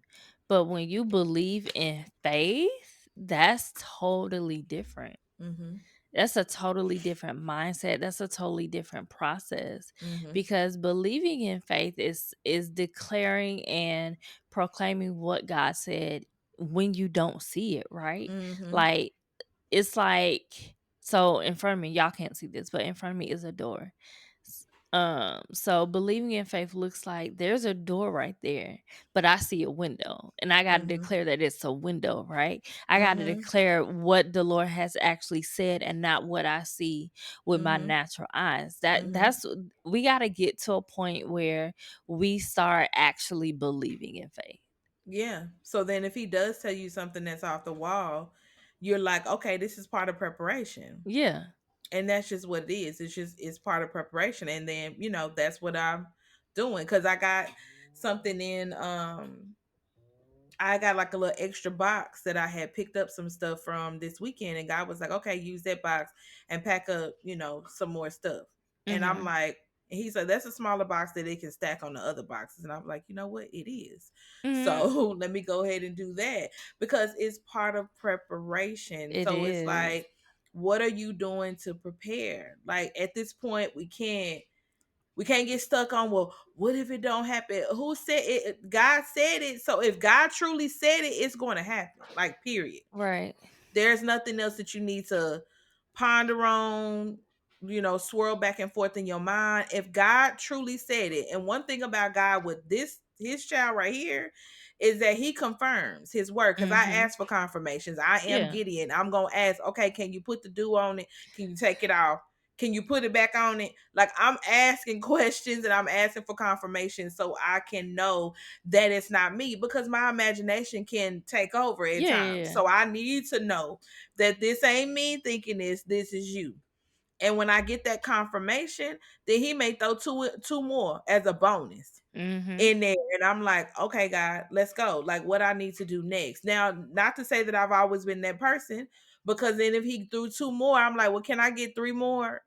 But when you believe in faith, that's totally different. Mm-hmm. That's a totally different mindset. That's a totally different process Mm-hmm. because believing in faith is declaring and proclaiming what God said when you don't see it, right? Mm-hmm. Like it's like so in front of me, y'all can't see this, but in front of me is a door. So believing in faith looks like there's a door right there, but I see a window and I got to Mm-hmm. declare that it's a window, right? I got to Mm-hmm. declare what the Lord has actually said and not what I see with my Mm-hmm. natural eyes. That Mm-hmm. that's we got to get to a point where we start actually believing in faith. Yeah. So then if he does tell you something that's off the wall, you're like, okay, this is part of preparation. Yeah. And that's just what it is. It's part of preparation. And then, that's what I'm doing. Cause I got something in I got like a little extra box that I had picked up some stuff from this weekend, and God was like, "Okay, use that box and pack up, some more stuff." And I'm Mhm. like, and he said, "That's a smaller box that it can stack on the other boxes." And I'm like, you know what? It is. Mhm. So let me go ahead and do that because it's part of preparation. It So it's is. like, what are you doing to prepare? Like at this point, we can't get stuck on, well, what if it don't happen? Who said it? God said it. So if God truly said it, it's going to happen. Like, period. Right. There's nothing else that you need to ponder on, swirl back and forth in your mind. If God truly said it, and one thing about God with his child right here, is that he confirms his word. Because I Mhm. asked for confirmations. I am Yeah. Gideon. I'm gonna ask, okay, can you put the dew on it? Can you take it off? Can you put it back on it? Like, I'm asking questions and I'm asking for confirmation so I can know that it's not me, because my imagination can take over at Yeah, yeah, times. yeah. So I need to know that this ain't me thinking this is you. And when I get that confirmation, then he may throw two more as a bonus Mhm. in there. And I'm like, okay, God, let's go. Like, what I need to do next. Now, not to say that I've always been that person, because then if he threw two more, I'm like, well, can I get three more?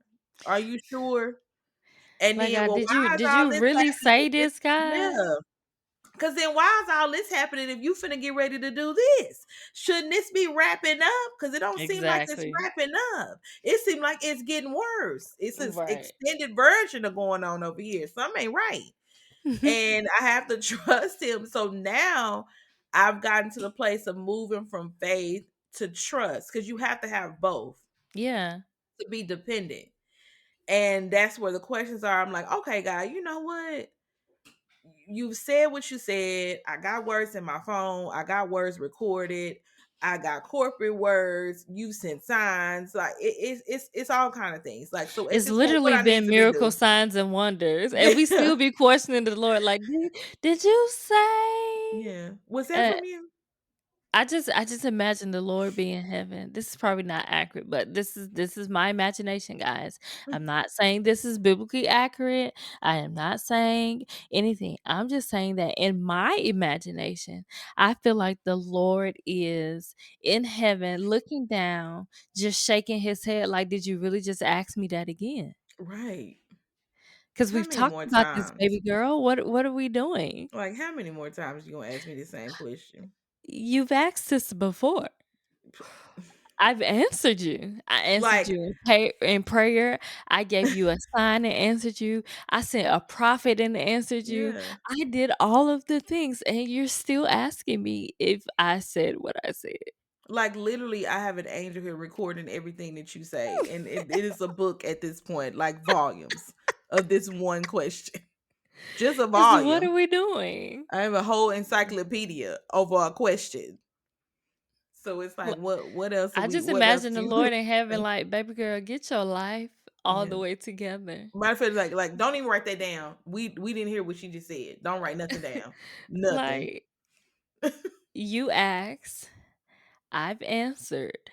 Are you sure? And Like, then, well, why is did all you this really say happening? this, God? Yeah. Cause then why is all this happening if you finna get ready to do this? Shouldn't this be wrapping up? Cause it don't seem like it's Exactly. wrapping up. It seems like it's getting worse. It's an Right. extended version of going on over here. Something ain't right. And I have to trust him. So now I've gotten to the place of moving from faith to trust. Cause you have to have both Yeah. to be dependent. And that's where the questions are. I'm like, okay, God, you know what? You said what you said. I got words in my phone. I got words recorded. I got corporate words. You sent signs. Like, it's all kind of things. Like, so at It's this point, what literally I need been to be miracle doing? signs and wonders, and we Yeah, still be questioning the Lord like, "Did you say?" yeah. Was that Uh, from you? I just imagine the Lord being in heaven. This is probably not accurate, but this is my imagination, guys. I'm not saying this is biblically accurate. I am not saying anything. I'm just saying that in my imagination, I feel like the Lord is in heaven looking down, just shaking his head like, "Did you really just ask me that again?" Right. Because How we've many talked more about this, times? baby girl. What are we doing? Like, how many more times you gonna ask me the same question? You've asked this before. I've answered you. I answered Like, you in prayer. I gave you a sign and answered you. I sent a prophet and answered you. yeah. I did all of the things, and you're still asking me if I said what I said. Like literally, I have an angel here recording everything that you say, and it is a book at this point, like volumes of this one question, just a 'Cause what volume. are we doing? I have a whole encyclopedia over a question. So it's like, L what else are I we? just What else imagine do the you? Lord in heaven like, "Baby girl, get your life all Yeah. the way together." Matter of fact, like, don't even write that down. We didn't hear what she just said. Don't write nothing down. Nothing. Like, you asked, I've answered.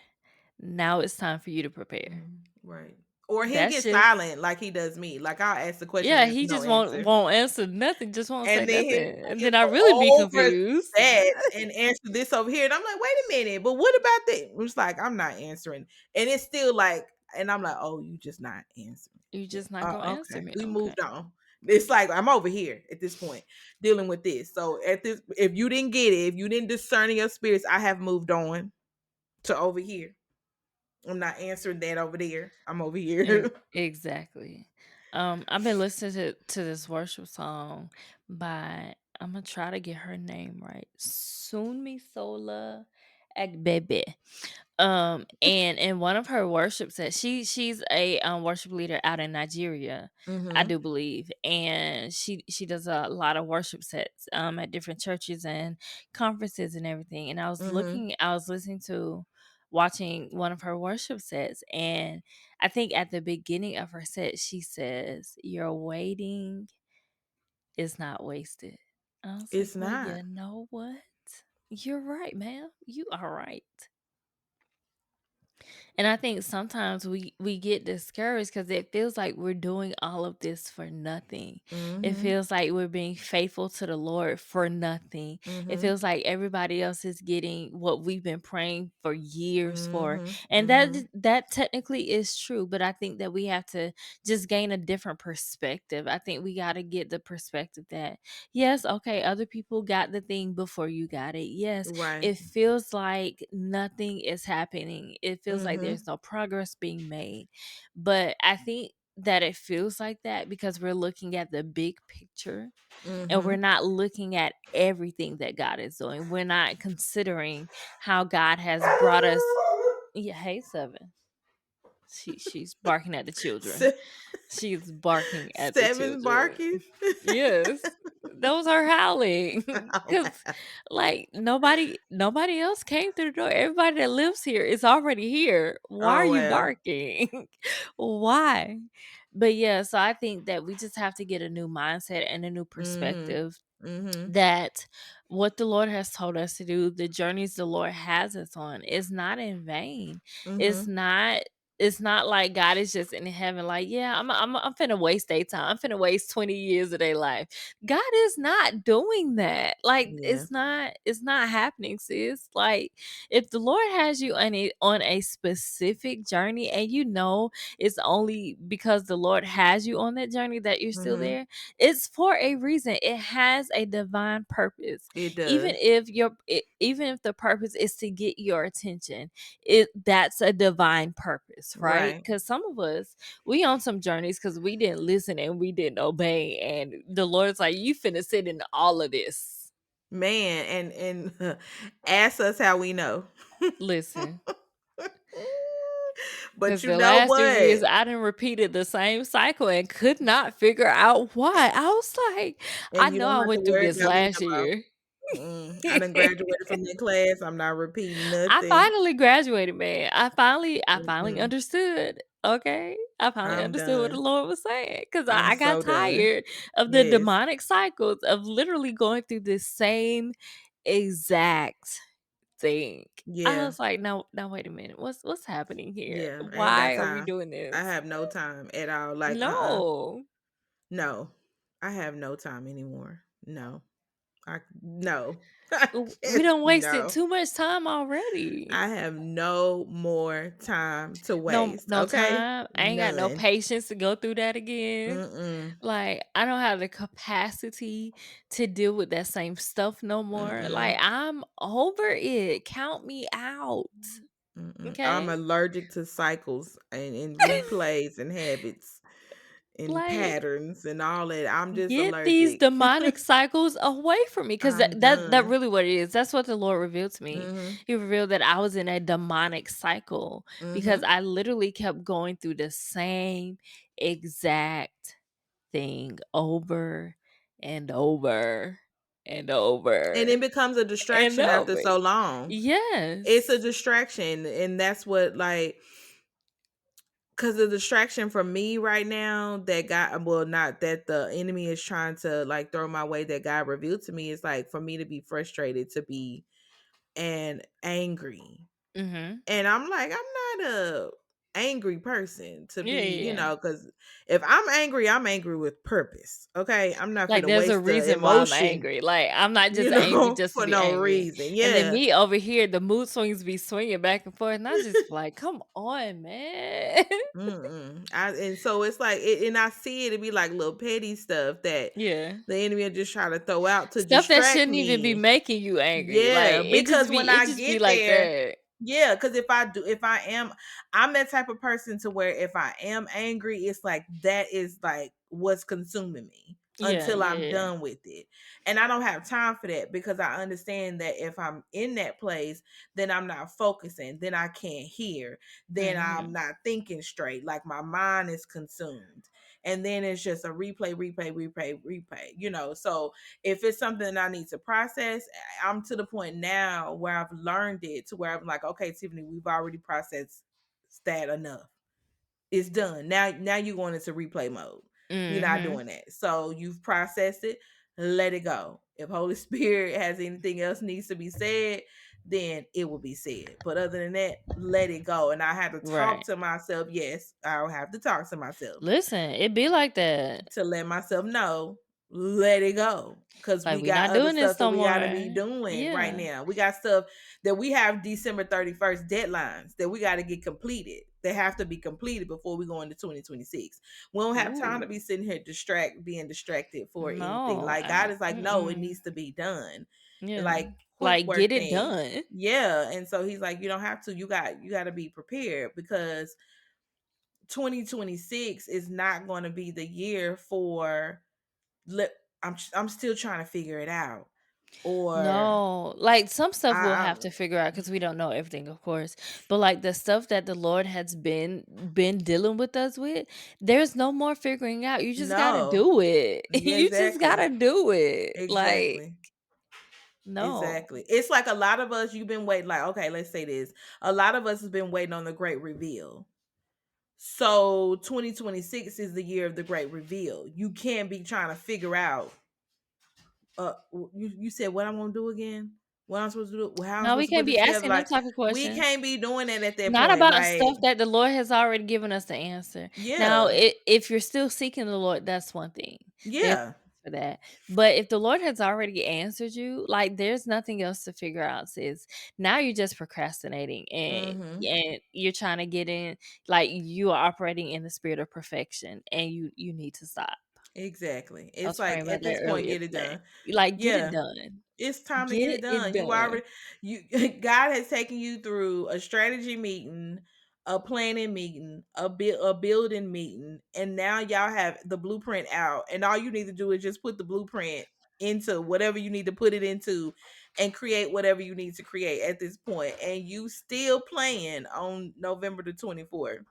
Now it's time for you to prepare. Right. Or he'll That's get just silent like he does me. Like I'll ask the question yeah, and there's he no just won't answer. won't answer nothing, just won't say And then nothing, and he'll then I go really be over confused. that and answer this over here. And I'm like, wait a minute, but what about that? It's like, I'm not answering. And it's still like, and I'm like, oh, you just not answering. You just not gonna answer Okay. me, We okay. moved on. It's like I'm over here at this point dealing with this. So at this, if you didn't get it, if you didn't discern in your spirits, I have moved on to over here. I'm not answering that over there. I'm over here. Exactly. I've been listening to this worship song by Imma try to get her name right, Sunmisola Agbebi. And in one of her worship sets, she's a worship leader out in Nigeria, I Mhm. do believe, and she does a lot of worship sets at different churches and conferences and everything. And Mhm. I was listening to watching one of her worship sets, and I think at the beginning of her set she says, "Your waiting is not wasted." I was like, It's "Well, not. you know what? You're right, ma'am. You are right." And I think sometimes we get discouraged because it feels like we're doing all of this for nothing. It Mhm. feels like we're being faithful to the Lord for nothing. It Mhm. feels like everybody else is getting what we've been praying for years for. Mhm. And Mhm. that technically is true, but I think that we have to just gain a different perspective. I think we got to get the perspective that yes, okay, other people got the thing before you got it. Yes, Right. it feels like nothing is happening. It feels like Mhm. there's no progress being made. But I think that it feels like that because we're looking at the big picture and we're Mhm. not looking at everything that God is doing. We're not considering how God has brought us. Yeah, hey, Seven. She's barking at the children. Se- She's barking at the Seven's children. barking. Yes. Those are howling. Oh, Cause wow. like nobody else came through the door. Everybody that lives here is already here. Why are Oh, you wow. barking? Why? But yeah, so I think that we just have to get a new mindset and a new Mhm. perspective Mhm. that what the Lord has told us to do, the journeys the Lord has us on is not in vain. It's Mhm. not it's not like God is just in heaven, like, yeah, I'm finna waste their time. I'm finna waste 20 years of their life. God is not doing that. Like, Yeah. it's not happening, sis. Like, if the Lord has you on a specific journey and you know it's only because the Lord has you on that journey that you're still Mhm. there, it's for a reason. It has a divine purpose. It does. Even if the purpose is to get your attention, it that's a divine purpose, right? Right. Because some of us we on some journeys because we didn't listen and we didn't obey, and the Lord's like, you finna sit in all of this. Man, and ask us how we know. Listen, But because you the know last 3 years what? I done repeated the same cycle and could not figure out why. I was like, I And you know don't I have to went through worry this about me last talking about, year. I done graduated from that class. I'm not repeating I nothing. finally graduated, man. I finally Mm-mm. understood, okay? I finally I'm understood what the done. Lord was saying because I'm I got so done. tired of the Yes. demonic cycles of literally going through this same exact thing. I Yeah. was like, "No, wait a minute. What's happening here? Yeah. I ain't got Why are we time. doing I this?" have no time at all. Like, No. no. I have no time anymore. No. No. I We just don't wasted no. too much time already. I have no more time to No waste. no Okay? time. I ain't got no None. patience to go through that again. Mm-mm. Like, I don't have the capacity to deal with that same stuff no more. Mm-mm. Like, I'm over it. Count me out. Mm-mm. I'm Okay? allergic to cycles and replays and habits and Like, patterns and all that. I'm just get these allergic. demonic cycles away from me, because I'm that done. really what it is. That's what the Lord revealed to me. Mhm. He revealed that I was in a demonic cycle because Mhm. I literally kept going through the same exact thing over and over and And over it becomes a and distraction after over. so long. It's a Yes. distraction, and that's what, like, because the distraction from me right now that God, well, not that the enemy is trying to like throw my way, that God revealed to me, is like for me to be frustrated, to be and angry. Mhm. And I'm like, I'm not a angry person to Yeah, be, yeah, yeah. because if I'm angry with purpose. Okay. I'm not Like, gonna there's a waste the reason why I'm emotion, angry. Like, I'm not just angry just to for be no angry. reason. And then Yeah. me over here, the mood swings be swinging back and forth, and I just be like, "Come on, man." Mm-mm. And so it's like, and I see it to be like little petty stuff that Yeah. the enemy will just try to throw out to Stuff that distract shouldn't even be me. making you angry. Like, Yeah, because when it I just be get like there, that. yeah, because if I am, I'm that type of person to where if I am angry, it's like that is like what's consuming me Yeah, until yeah, I'm yeah. done with it. And I don't have time for that because I understand that if I'm in that place, then I'm not focusing, then I can't hear, then I'm Mhm. not thinking straight, like my mind is consumed. And then it's just a replay. So if it's something that I need to process, I'm to the point now where I've learned it to where I'm like, okay, Tiffany, we've already processed that enough. It's done. Now you're going into replay mode. You're not Mhm. doing that. So you've processed it, let it go. If Holy Spirit has anything else needs to be said, then it will be said. But other than that, let it go. And I had to talk Right. to myself. Yes, I'll have to talk to myself Listen, it be like that. to let myself know, let it go. Cause Like, we we got not other doing stuff this that no we gotta be more. doing right Yeah. now. We got stuff that we have December 31st deadlines that we gotta get completed. They have to be completed before we go into 2026. We don't have time to Ooh. be sitting here being distracted for anything. No, Like God is like, no, it mm-mm. needs to be done. Yeah. Like quick Like, get work it things. done. Yeah. And so he's like, you don't have to, you gotta be prepared because 2026 is not going to be the year for let I'm still trying to figure it out, or No, like, some stuff we'll I have to figure out because we don't know everything, of course. But, like, the stuff that the Lord has been dealing with us with, there's no more figuring out. You just gotta no. do it. Yeah, You just gotta exactly. do it. Like, Exactly. no. Exactly. It's like a lot of us, you've been waiting, like, okay, let's say this. A lot of us has been waiting on the great reveal. So 2026 is the year of the great reveal. You can't be trying to figure out you said what I'm gonna do again? What I'm supposed to do? How I'm No, we supposed to can't put be this together? asking them Like type of we questions. can't be doing that at that Not point. about Like, stuff that the Lord has already given us the answer. Now, yeah, if you're still seeking the Lord, that's one thing. There's yeah, for that. But if the Lord has already answered you, like, there's nothing else to figure out, sis. Now you're just procrastinating, mm-hmm, and you're trying to get in, like, you are operating in the spirit of perfection, and you need to stop. exactly. I It's was praying like about at that this point, earlier get it today. done. Like, get it Yeah, done. it's time to get it Get it done. You done. already you God has taken you through a strategy meeting, a planning meeting, a building meeting, and now y'all have the blueprint out. And all you need to do is just put the blueprint into whatever you need to put it into and create whatever you need to create at this point. And you still playing on November the 24th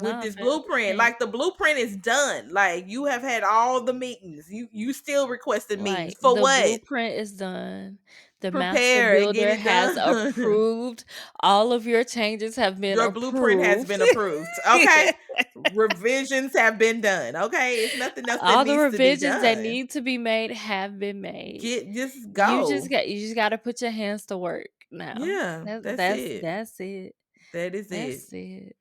with No, this fam, we blueprint. can't. Like the blueprint is done. Like you have had all the meetings. You still requested meetings Like, for the what? blueprint is done. The master Prepare and get builder it has done. approved. All of your changes have been Your blueprint has approved. been approved. Okay. Revisions have been done. Okay. It's nothing else that All the needs to be revisions that done. need to be made have been made. Get just go. You just gotta put your hands to work now. Yeah, that's it. That's it. That is it. That's it.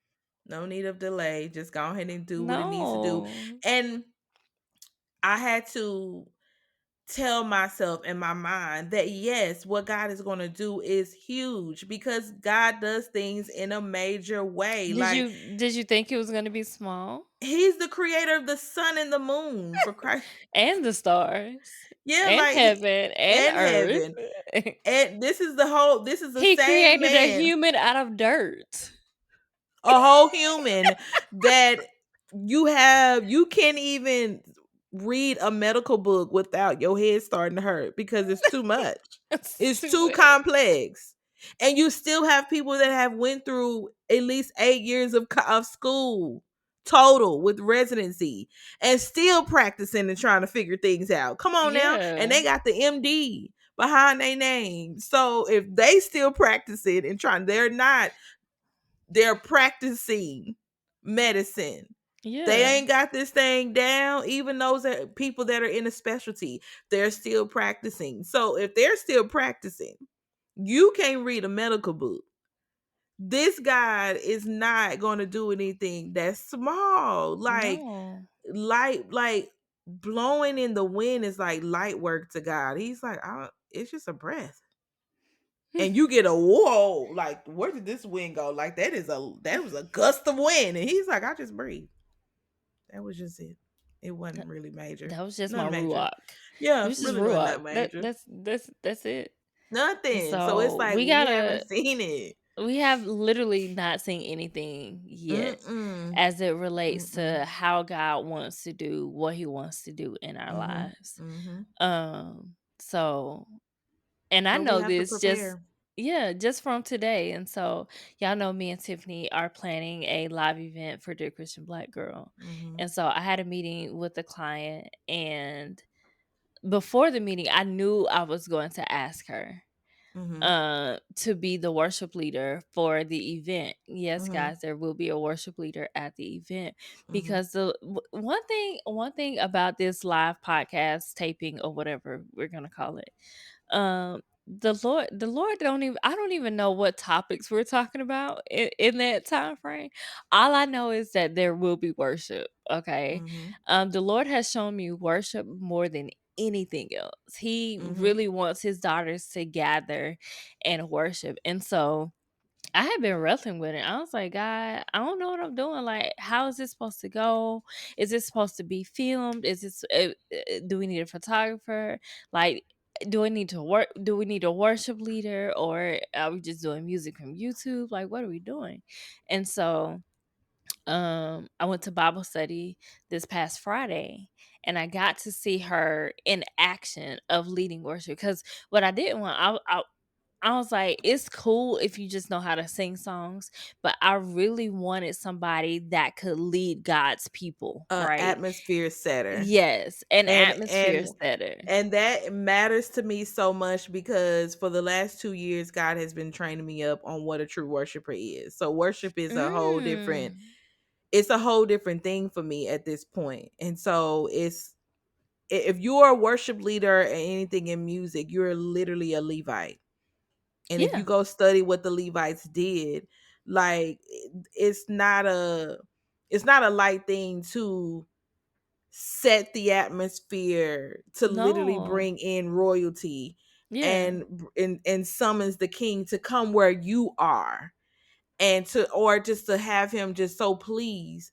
No need of delay. Just go ahead and do what it needs to do. No. And I had to. tell myself in my mind that yes, what God is going to do is huge because God does things in a major way. Like Did you think it was gonna be small? he's the creator of the sun and the moon for Christ. And the stars, Yeah, and like heaven, and and earth. heaven. And this is the He same created a man, human out of dirt. a whole human that you can't even read a medical book without your head starting to hurt because it's too much. It's It's too too much. complex. And you still have people that have went through at least 8 years of school total with residency and still practicing and trying to figure things out. Come on now. And Yeah. they got the MD behind their name. So if they still practicing and trying, they're practicing medicine. They Yeah. ain't got this thing down. Even those people that are in a specialty, they're still practicing. So if they're still practicing, you can't read a medical book. This guy is not going to do anything that's small. No. Like blowing in the wind is like light work to God. He's like, it's just a breath. And you get a whoa, like where did this wind go? Like that was a gust of wind. And he's like, I just breathe. That was just it. It wasn't That really major. that was just my Nothing major. ruach. It Yeah, was just really wasn't ruach. that major. That's it. Nothing. So it's So like we haven't seen it. we have literally not seen anything yet Mm-mm. as it relates Mm-mm. to how God wants to do what he wants to do in our Mhm. lives. Mhm. So and I But we know have to this just prepare. yeah, just from today. And so y'all know me and Tiffany are planning a live event for Dear Christian Black Girl. Mhm. And so I had a meeting with the client, and before the meeting I knew I was going to ask her Mhm. to be the worship leader for the event. Yes, Mhm. guys, there will be a worship leader at the event Mhm. because one thing about this live podcast taping or whatever we're going to call it, the Lord don't even I don't even know what topics we're talking about in that time frame. All I know is that there will be worship. Okay. Mhm. The Lord has shown me worship more than anything else. He Mhm. really wants his daughters to gather and worship. And so I had been wrestling with it. I was like, God, I don't know what I'm doing. Like, how is this supposed to go? Is this supposed to be filmed? Is this, do we need a photographer? Like, do I need to work? Do we need a worship leader, or are we just doing music from YouTube? Like, what are we doing? And so, I went to Bible study this past Friday, and I got to see her in action of leading worship. Because what I didn't want, I was like, it's cool if you just know how to sing songs, but I really wanted somebody that could lead God's people, right? Atmosphere setter. Yes, an And atmosphere and setter. and that matters to me so much because for the last 2 years God has been training me up on what a true worshiper is. So worship is Mm. a whole different thing for me at this point. And so if you are a worship leader and anything in music, you're literally a Levite. And if you Yeah. go study what the Levites did, like it's not a light thing to set the atmosphere, to literally No. bring in royalty Yeah. and summons the king to come where you are, and to or just to have him just so pleased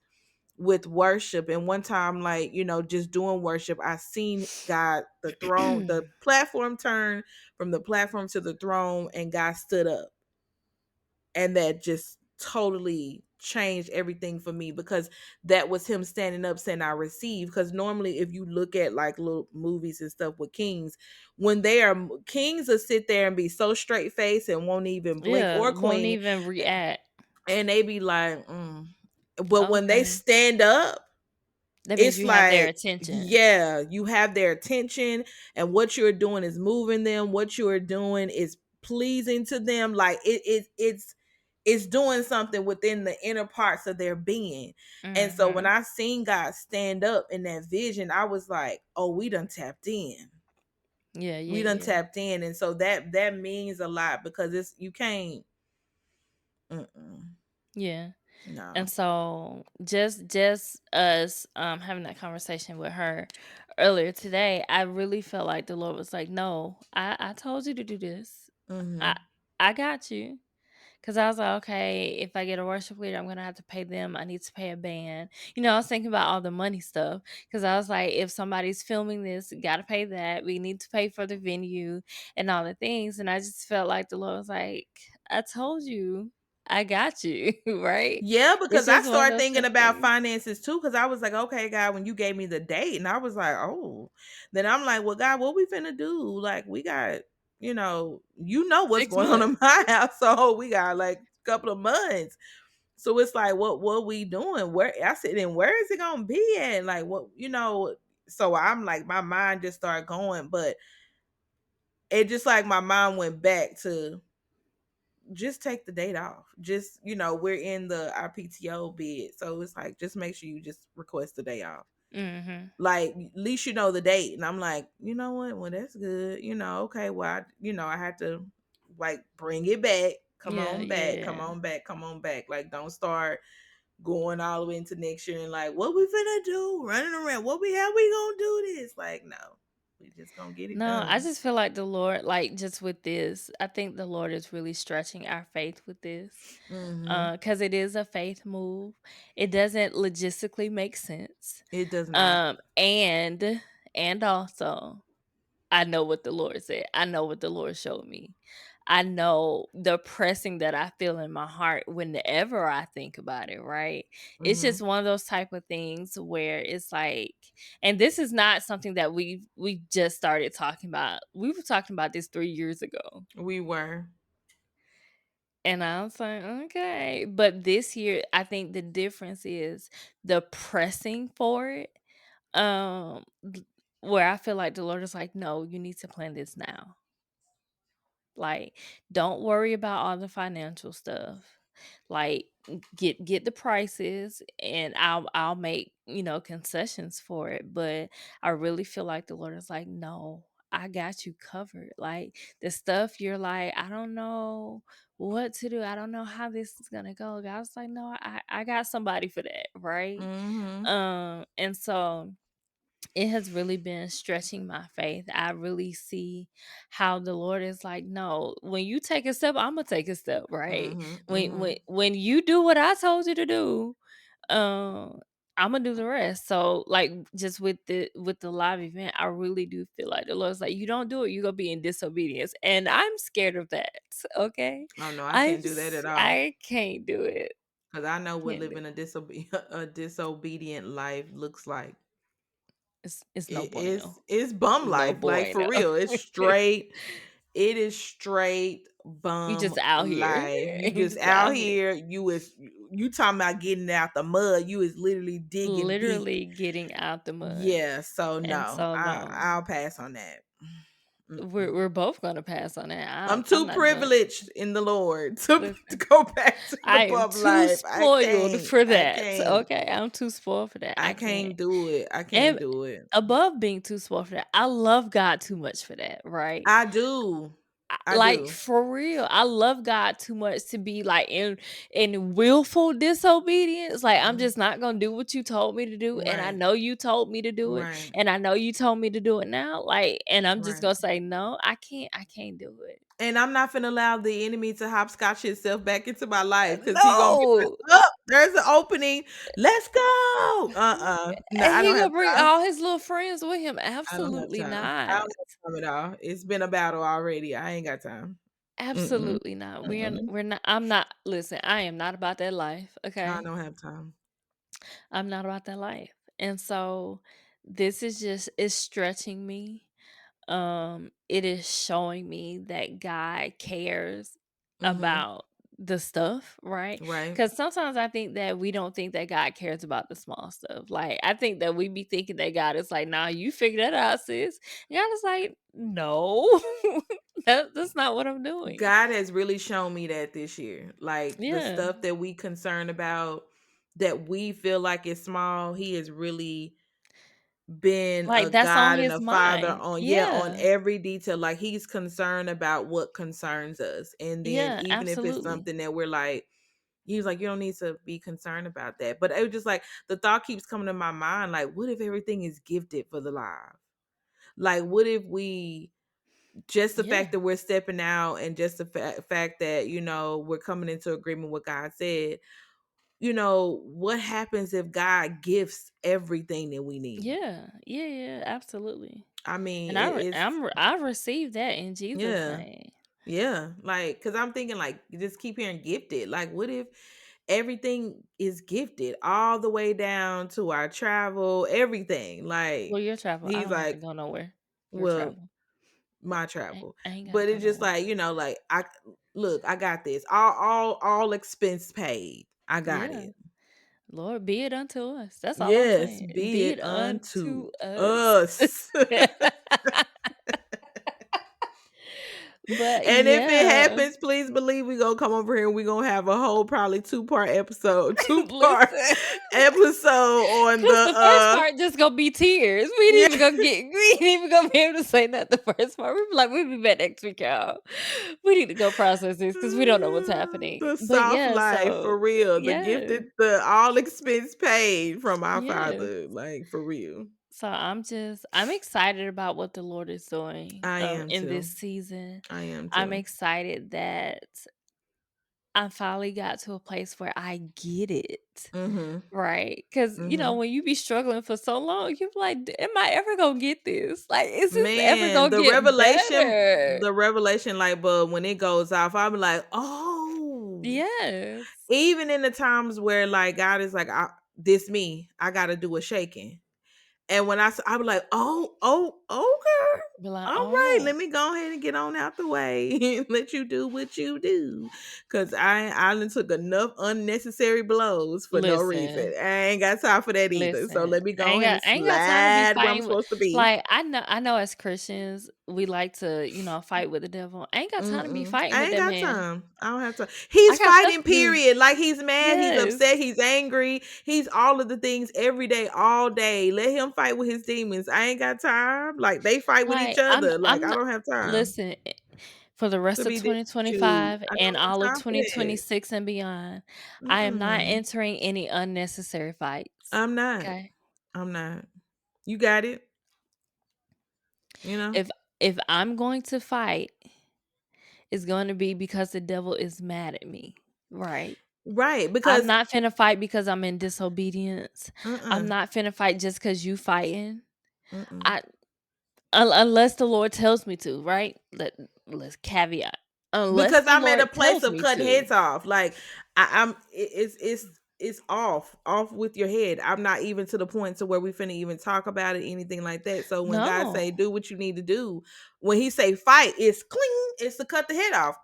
with worship. And one time, like, just doing worship, I seen God, the platform turn from the platform to the throne, and God stood up. And that just totally changed everything for me because that was him standing up saying I receive. Because normally if you look at like little movies and stuff with kings, when they are kings will sit there and be so straight faced and won't even blink, Yeah. or Won't queen, even react. and they be like but when they Okay. stand up, That means it's you have their like, attention. yeah, you have their attention, and what you're doing is moving them. What you're doing is pleasing to them. Like it's doing something within the inner parts of their being. And so when Mhm. I seen God stand up in that vision, I was like, oh, we done tapped in. Yeah, We yeah, done yeah. tapped in. And so that means a lot because it's you can't. Mm-mm. Yeah. No. And so just us having that conversation with her earlier today, I really felt like the Lord was like, "No, I told you to do this. I Mhm. I got you." Cause I was like, okay, if I get a worship leader, I'm gonna have to pay them. I need to pay a band. I was thinking about all the money stuff. Cause I was like, if somebody's filming this, gotta pay that. We need to pay for the venue and all the things. And I just felt like the Lord was like, I told you, I got you, right? Yeah, It's because I just one of started those thinking type of about things. finances too. Because I was like, okay, God, when you gave me the date, and I was like, oh, then I'm like, well, God, what we finna do? Like, we got, what's 6 going on months. in my household. We got like a couple of months. So it's like, what we doing? Where I said, and where is it gonna be at? Like, what? So I'm like, my mind just started going, but it just like my mind went back to just take the date off. Just, we're in the our PTO bid. So it's like, just make sure you just request the day off. Mm-hmm. Like, at least you know the date. And I'm like, you know what? Well, that's good. Okay, well, I had to like bring it back. Come Yeah, on yeah, back. Come yeah. on back. Come on back. Like, don't start going all the way into next year and like, what we finna do? Running around. How we gonna do this? Like, no. We just gonna get it No, I done. just feel like the Lord, like just with this, I think the Lord is really stretching our faith with this. Mm-hmm. Because it is a faith move. It doesn't logistically make sense. It does not. And also I know what the Lord said. I know what the Lord showed me. I know the pressing that I feel in my heart whenever I think about it, right? It's Mm-hmm. just one of those type of things where it's like, and this is not something that we just started talking about. We were talking about this 3 years ago. We were. And I was like, okay. But this year, I think the difference is the pressing for it. Where I feel like the Lord is like, no, you need to plan this now. Like, don't worry about all the financial stuff. Like, get the prices and I'll make, concessions for it. But I really feel like the Lord is like, no, I got you covered. Like the stuff you're like, I don't know what to do. I don't know how this is gonna go. God's like, no, I got somebody for that, right? Mm-hmm. And so it has really been stretching my faith. I really see how the Lord is like, no, when you take a step, I'm gonna take a step, right? Mm-hmm. When Mm-hmm. when when you do what I told you to do, um, I'm gonna do the rest. So, like, just with the live event, I really do feel like the Lord's like, you don't do it, you're gonna be in disobedience, and I'm scared of that. Okay, Oh no, I can't do that at all. I can't do it. Cause I know what Can't do living it. a disobedient life looks like. It's no It bueno. is it's bum No life, like for bueno. real. It's straight. It is straight You bum just out here. life. You You just just out out here. here. You talking about getting out the mud. You is literally digging deep. Literally getting out the mud. Yeah. So And no, so no. I'll pass on that. We're Mm-mm. we're both gonna pass on that. I'm I'm too not doing privileged in the Lord to listen. go back to the I am bum too life. I spoiled can't. for I that. can't. Okay. I'm too spoiled for that. I I can't. can't do it. I can't And do it. above being too spoiled for that, I love God too much for that, right? I do. I Like do. for real, I love God too much to be like in willful disobedience. Like I'm Mhm. just not gonna do what you told me to do, and I Right. know you told me to do it, Right. and I know you told me to do it now. Like, and I'm just Right. gonna say no, I can't. I can't do it. And I'm not finna allow the enemy to hopscotch himself back into my life because he gonna be like, No, "Oh, there's an opening. Let's go." No, and I he don't have gonna bring time. all his little friends with him. I don't have Absolutely time. I not. don't have time at all. It's been a battle already. I ain't got time. Mm-mm. Absolutely not. Mm-mm. We're not. I'm not. Listen, I am not about that life. I Okay. don't have time. I'm not about that life. And so this is just it's stretching me. It is showing me that God cares Mm-hmm. about the stuff, right? Right. Cuz sometimes I think that we don't think that God cares about the small stuff. Like I think that we be thinking that God is like, "Nah, you figure that out, sis." And God is like, "No. That's not what I'm doing." God has really shown me that this year. Like the Yeah. stuff that we concerned about that we feel like is small, he has really been a Like that's on God and his a father mind. on, yeah, on Yeah. every detail. Like he's concerned about what concerns us. And then Yeah, even if it's absolutely. something that we're like, He was like, you don't need to be concerned about that. But it was just like the thought keeps coming to my mind, like, what if everything is gifted for the live? Like, what if we just the Yeah. fact that we're stepping out and just the fact that we're coming into agreement with God said, what happens if God gifts everything that we need? Yeah. Yeah, yeah, absolutely. I mean, And I received that in Jesus' yeah, name. yeah, like, because I'm thinking, like, you just keep hearing gifted. Like, what if everything is gifted all the way down to our travel, everything? Well, Like, your travel, I he's don't have to like, go nowhere. Your well, travel. my I travel. I ain't gotta But go it's just nowhere. like, like, I look, I got this. All expense paid. I got Yeah. it. Lord, be it unto us. That's all I'm Yes, saying. be Be it it unto unto us. us. But And if it yeah, happens, please believe we gonna come over here and we gonna have a whole probably two-part episode, two-part listen. episode on Cause the the first part just gonna be tears. We ain't yeah, even gonna get. We ain't even gonna be able to say that the first part. We be like, we'll be back next week, y'all. We need to go process this because we don't know what's happening. the But soft yeah, life so for real. The yeah, gifted, the all expense paid from our yes. father, like for real. So I'm excited about what the Lord is doing I am in too. this season. I am I'm too. excited that I finally got to a place where I get it. Mhm. Right, because Mhm. when you be struggling for so long, you're like, "Am I ever gonna get this? Like, is this ever Man, gonna get better?" the revelation light bulb when it goes off, I'll be like, "Oh." Yes. Even in the times where like God is like, this me, I got to do a shaking. And when I be like, oh, okay. Be like, All right, "Oh, let me go ahead and get on out the way and let you do what you do. Cause I done took enough unnecessary blows for no reason. listen, I ain't got time for that either. So listen, let me go ahead and I ain't got time to be slide where I'm fighting with." supposed to be. Like, I know as Christians, we like to, fight with the devil. I ain't got time to be Mm-mm. fighting I with ain't that got man. time. I don't have time. I He's got stuff fighting, to do. period. Like he's mad, he's Yes. upset, he's angry, he's all of the things every day, all day. Let him fight with his demons. I ain't got time. Like they fight with each Like, other. Like I'm I not don't have time listen, for the rest to of be dealing with you. 2025 I and don't all have of time for that. 2026 and beyond, I am not Mm-mm. entering any unnecessary fights, I'm not. okay? I'm not. You got it. You know. If I'm going to fight, it's gonna be because the devil is mad at me, right? Right. I'm Because not finna fight because I'm in disobedience. I'm uh-uh. not finna fight just because you fighting. Mm-mm. I unless the Lord tells me to, right? Let's caveat. Unless Because the I'm at a Lord place tells of me cutting to. heads off. Like it's off with your head. I'm not even to the point to where we finna even talk about it, anything like that. So when God say No. do what you need to do, when He say fight, it's cling, it's to cut the head off.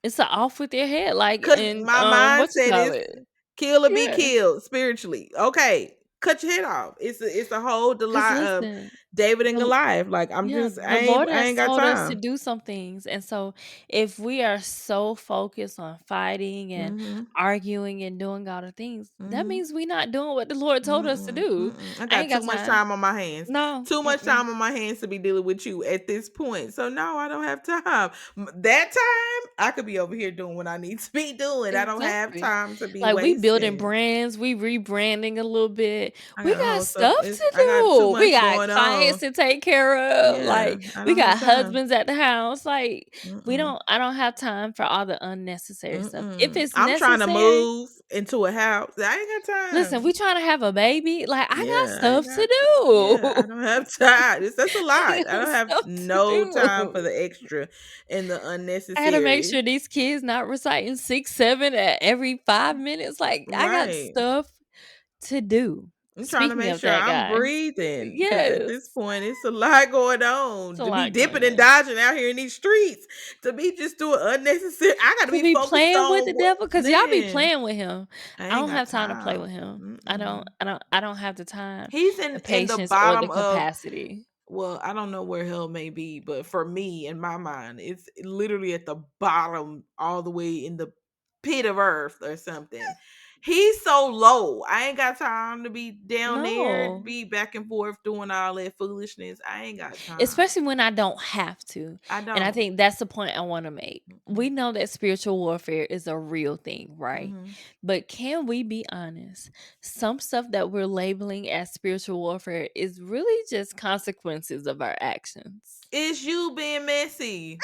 It's a off with your head, like, Cause and, my what you mindset call is it? kill or be Yeah, killed spiritually. Okay, cut your head off. It's a whole cause of listen, David and the Goliath. Like I'm yeah, just the Lord I has ain't got told us to time. do some things, and so if we are so focused on fighting and Mm-hmm. arguing and doing all the things, that Mm-hmm. means we not doing what the Lord told us to Mm-mm, do. mm-mm. I I got ain't too got much time. time on my hands. No, Too much mm-mm. time on my hands to be dealing with you at this point. So no, I don't have time. That time I could be over here doing what I need to be doing. I don't have Exactly. time to be Like, we building wasting. brands, we rebranding a little bit. I We got a got whole stuff. stuff to I got too do. We much got going clients on. to take care of. Yeah, Like, I we don't have got time. husbands at the house. Like, Mm-mm, I don't have time for all the unnecessary stuff. If mm-mm. it's I'm trying to necessary, move into a house. I ain't got listen, we time. trying to have a baby. Like, I got Yeah, I ain't stuff got. to do. Yeah, I don't have time. That's a I lot. I got don't have stuff to no time for do. the extra and the I had to make unnecessary. sure these kids not reciting 6, 7 at every 5 minutes. Like, I got Right. stuff to do. I'm trying to Speaking make of sure that, I'm guys. breathing because at Yes. this point it's a lot going It's on a to be lot going dipping and on. dodging out here in these streets. To be just doing unnecessary. I got to To be be focused playing with on the what, devil, cause y'all be man. playing with him. I I ain't don't got have time to play with time. him. Mm-mm. I don't have the time, He's the in the patience, or the bottom of, capacity. well, I don't know where hell may be, but for me, in my mind, it's literally at the bottom, all the way in the pit of earth or something. He's so low. I ain't got time to be down there, No. be back and forth doing all that foolishness. I ain't got time. Especially when I don't have to. I And I don't. think that's the point I wanna make. Mm-mm. We know that spiritual warfare is a real thing, right? Mhm. But can we be honest? Some stuff that we're labeling as spiritual warfare is really just consequences of our actions. It's you being messy.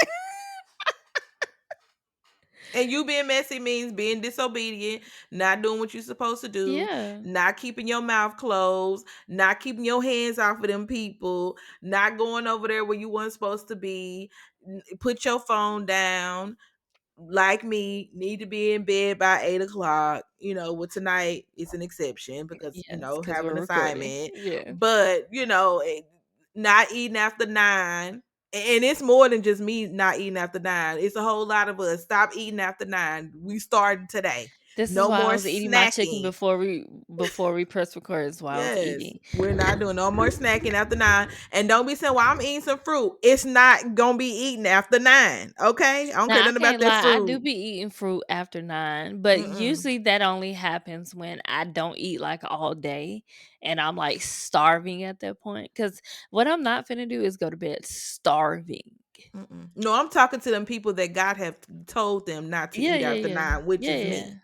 And you being messy means being disobedient, not doing what you're supposed to do, Yeah. not keeping your mouth closed, not keeping your hands off of them people, not going over there where you weren't supposed to be. Put your phone down. Like me, need to be in bed by 8 o'clock. Well, tonight is an exception because Yes, because have we're an recording. assignment. Yeah. But not eating after 9. And it's more than just me not eating after 9. It's a whole lot of us. Stop eating after 9. We starting today. This is No why I more was eating my chicken snacking. before we press record is why I was Yes, eating. we're not doing no more snacking after 9. And don't be saying, "Well, I'm eating some fruit." It's not gonna be eaten after 9. Okay, I don't care Now, I nothing about can't that lie, I do fruit. be eating fruit after 9, but Mm-mm. usually that only happens when I don't eat, like, all day, and I'm, like, starving at that point. Because what I'm not finna do is go to bed starving. Mm-mm. No, I'm talking to them people that God have told them not to Yeah, eat yeah, after yeah. 9, which Yeah, is yeah. me.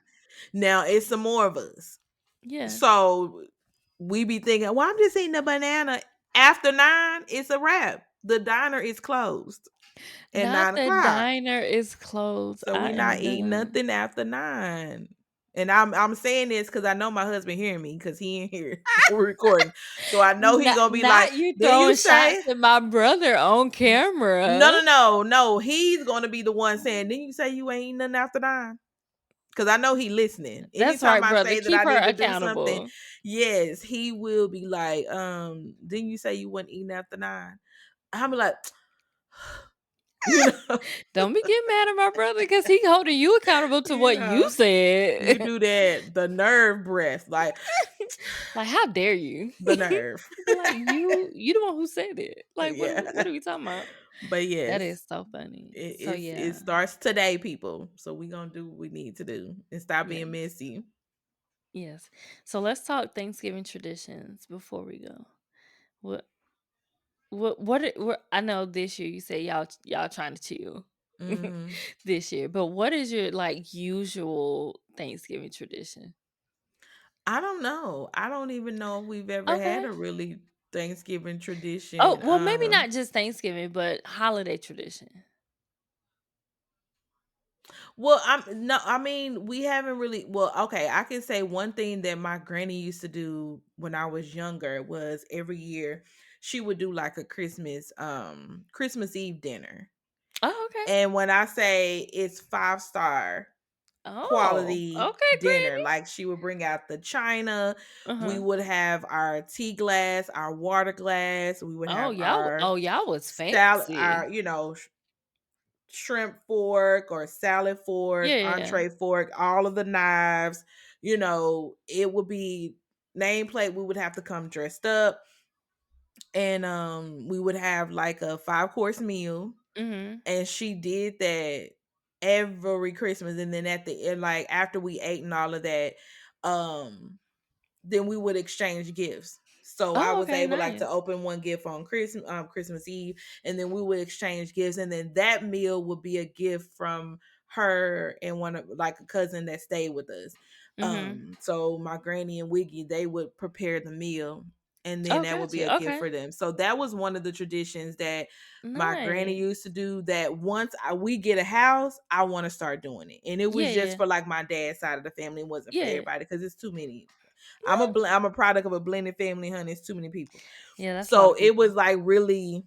Now it's some more of us. Yeah. So we be thinking, well, I'm just eating a banana. After 9, it's a wrap. The diner is closed at Not 9 the o'clock. diner is closed, So I we not am eating done. nothing after 9. And I'm saying this because I know my husband hearing me because he ain't here. We're recording. So I know he Not gonna be like, not you then you throwing shots say at my brother on no, camera. no, no, no. He's gonna be the one saying, then you say you ain't eating nothing after 9. Because I know he listening. That's Anytime right, I brother, say that keep I her need to do something, accountable. yes, he will be like, didn't you say you wasn't eating after 9? I'll be like, you know, Don't be getting mad at my brother because he holding you accountable to you what you know, you said. do that, the nerve breath, like Like, how dare you? the nerve. Like, you the one who said it. Like, what Yeah. are we talking about? But That yes, is so funny. So, it yeah. starts today, people. So we gonna do what we need to do and stop being Yes. messy. Yes. So let's talk Thanksgiving traditions before we go. What what I know this year you say y'all trying to chill Hmm. this year, but what is your like usual Thanksgiving tradition? I don't know. I don't even know if we've ever had Okay. a really Thanksgiving Oh, tradition. well, maybe not just Thanksgiving, but holiday tradition. Well, I'm no, I mean, we haven't really well, okay, I can say one thing that my granny used to do when I was younger was every year she would do like a Christmas Eve dinner. Oh, okay. And when I say it's 5-star Oh, quality okay, dinner, Granny. like she would bring out the china, we Uh-huh. would have our tea glass, our water glass, we would Oh, have our y'all was salad, our fancy. shrimp fork or salad fork, Yeah, yeah, yeah. entree fork, all of the knives. It would be nameplate. We would have to come dressed up, and we would have like a 5-course meal. Mhm. And she did that every Christmas, and then at the end, like after we ate and all of that, um then we would exchange gifts. So I Oh, was okay, able like to nice. open one gift on Christmas Eve, and then we would exchange gifts, and then that meal would be a gift from her and one of like a cousin that stayed with us. Mhm. So my granny and Wiggy, they would prepare the meal, and then Oh, that would be gotcha. a gift Okay. for them. So that was one of the traditions that my granny Nice. used to do. That once we get a house, I want to start doing it, and it Yeah, was just yeah. for like my dad's side of the family. It wasn't for Yeah. everybody because it's too many. Yeah. I'm a product of a blended family, honey. It's too many people. Yeah, that's a lot So of it was people. like really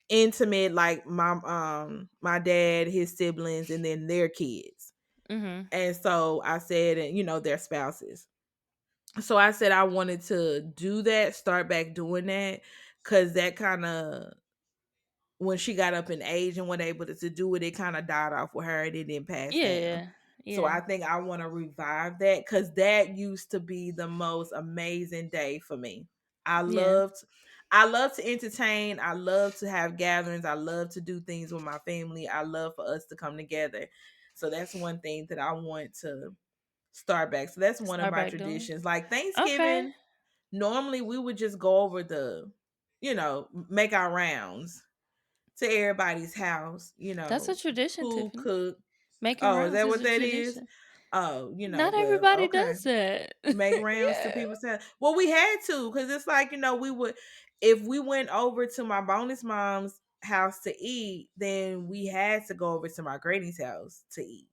intimate, like my dad, his siblings, and then their kids. Mhm. And so I said, and their spouses. So I said I wanted to do that, start back doing that, because that kind of when she got up in age and wasn't able to do it, it kind of died off with her and it didn't pass Yeah, down. yeah. So Yeah. I think I want to revive that because that used to be the most amazing day for me. I Yeah. loved I love to entertain. I love to have gatherings. I love to do things with my family. I love for us to come together. So that's one thing that I want to start back. So that's one of Start our back doing. traditions. Like Okay. Thanksgiving, normally we would just go over make our rounds to everybody's house, That's a tradition, who Tiffany. cook. Making Oh, is rounds that is what a that is? tradition. Oh, Not well, everybody okay. does that. Make rounds to Yeah. people's house. Well, we had to because it's like, we would, if we went over to my bonus mom's house to eat, then we had to go over to my granny's house to eat,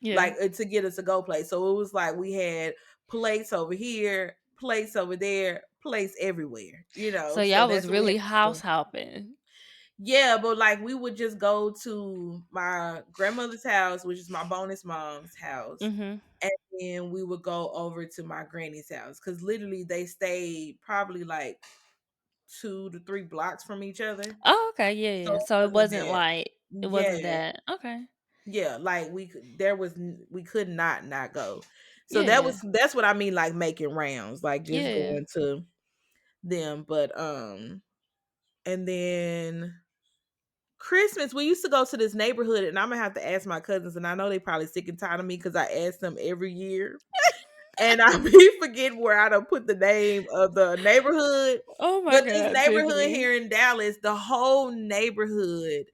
Yeah. like to get us a go plate. So it was like we had plates over here, plates over there, plates everywhere, So So y'all was that's what we really had to house do. hopping. Yeah, but like we would just go to my grandmother's house, which is my bonus mom's house, Mhm. and then we would go over to my granny's house because literally they stayed probably like 2 to 3 blocks from each other. Oh, okay. So Yeah, yeah. it So wasn't that. it wasn't Yeah, that. Okay. yeah. Like we could not go. So Yeah. that's what I mean, like making rounds, like just Yeah. going to them. But and then Christmas, we used to go to this neighborhood, and I'm gonna have to ask my cousins, and I know they probably sick and tired of me because I ask them every year, and I be forgetting where I don't put the name of the neighborhood. Oh my But this god, neighborhood Tiffany. here in Dallas, the whole neighborhood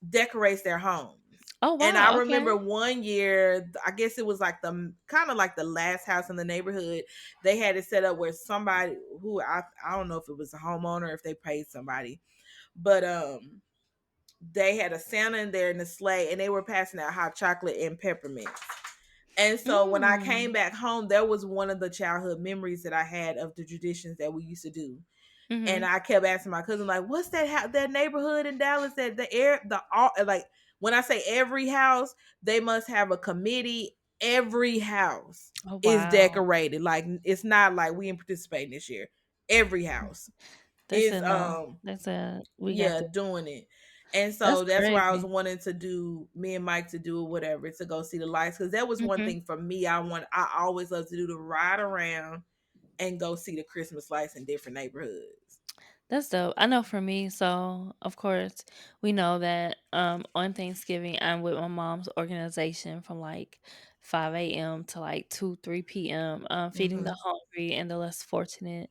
decorates their homes. Oh And I wow, okay. remember one year, I guess it was like the kind of like the last house in the neighborhood. They had it set up where somebody who I don't know if it was a homeowner or if they paid somebody, but they had a Santa in there in the sleigh, and they were passing out hot chocolate and peppermint. And so when I came Mm. back home, that was one of the childhood memories that I had of the traditions that we used to do. And Mhm. I kept asking my cousin, like, "What's that neighborhood in Dallas that the air the all like when I say every house, they must have a committee. Every house Oh is wow. decorated. Like it's not like we ain't participating this year. Every house They is said no. They said we got yeah, this. doing it. And That's so that's why I was crazy. wanting to do me and Mike to do whatever to go see the lights because that was one Mhm. thing for me. I always love to do the ride around and go see the Christmas lights in different neighborhoods. That's dope. I know for me, so of course we know that on Thanksgiving I'm with my mom's organization from like 5 a.m. to like 2, 3 p.m. Feeding the Mm-hmm. hungry and the less fortunate.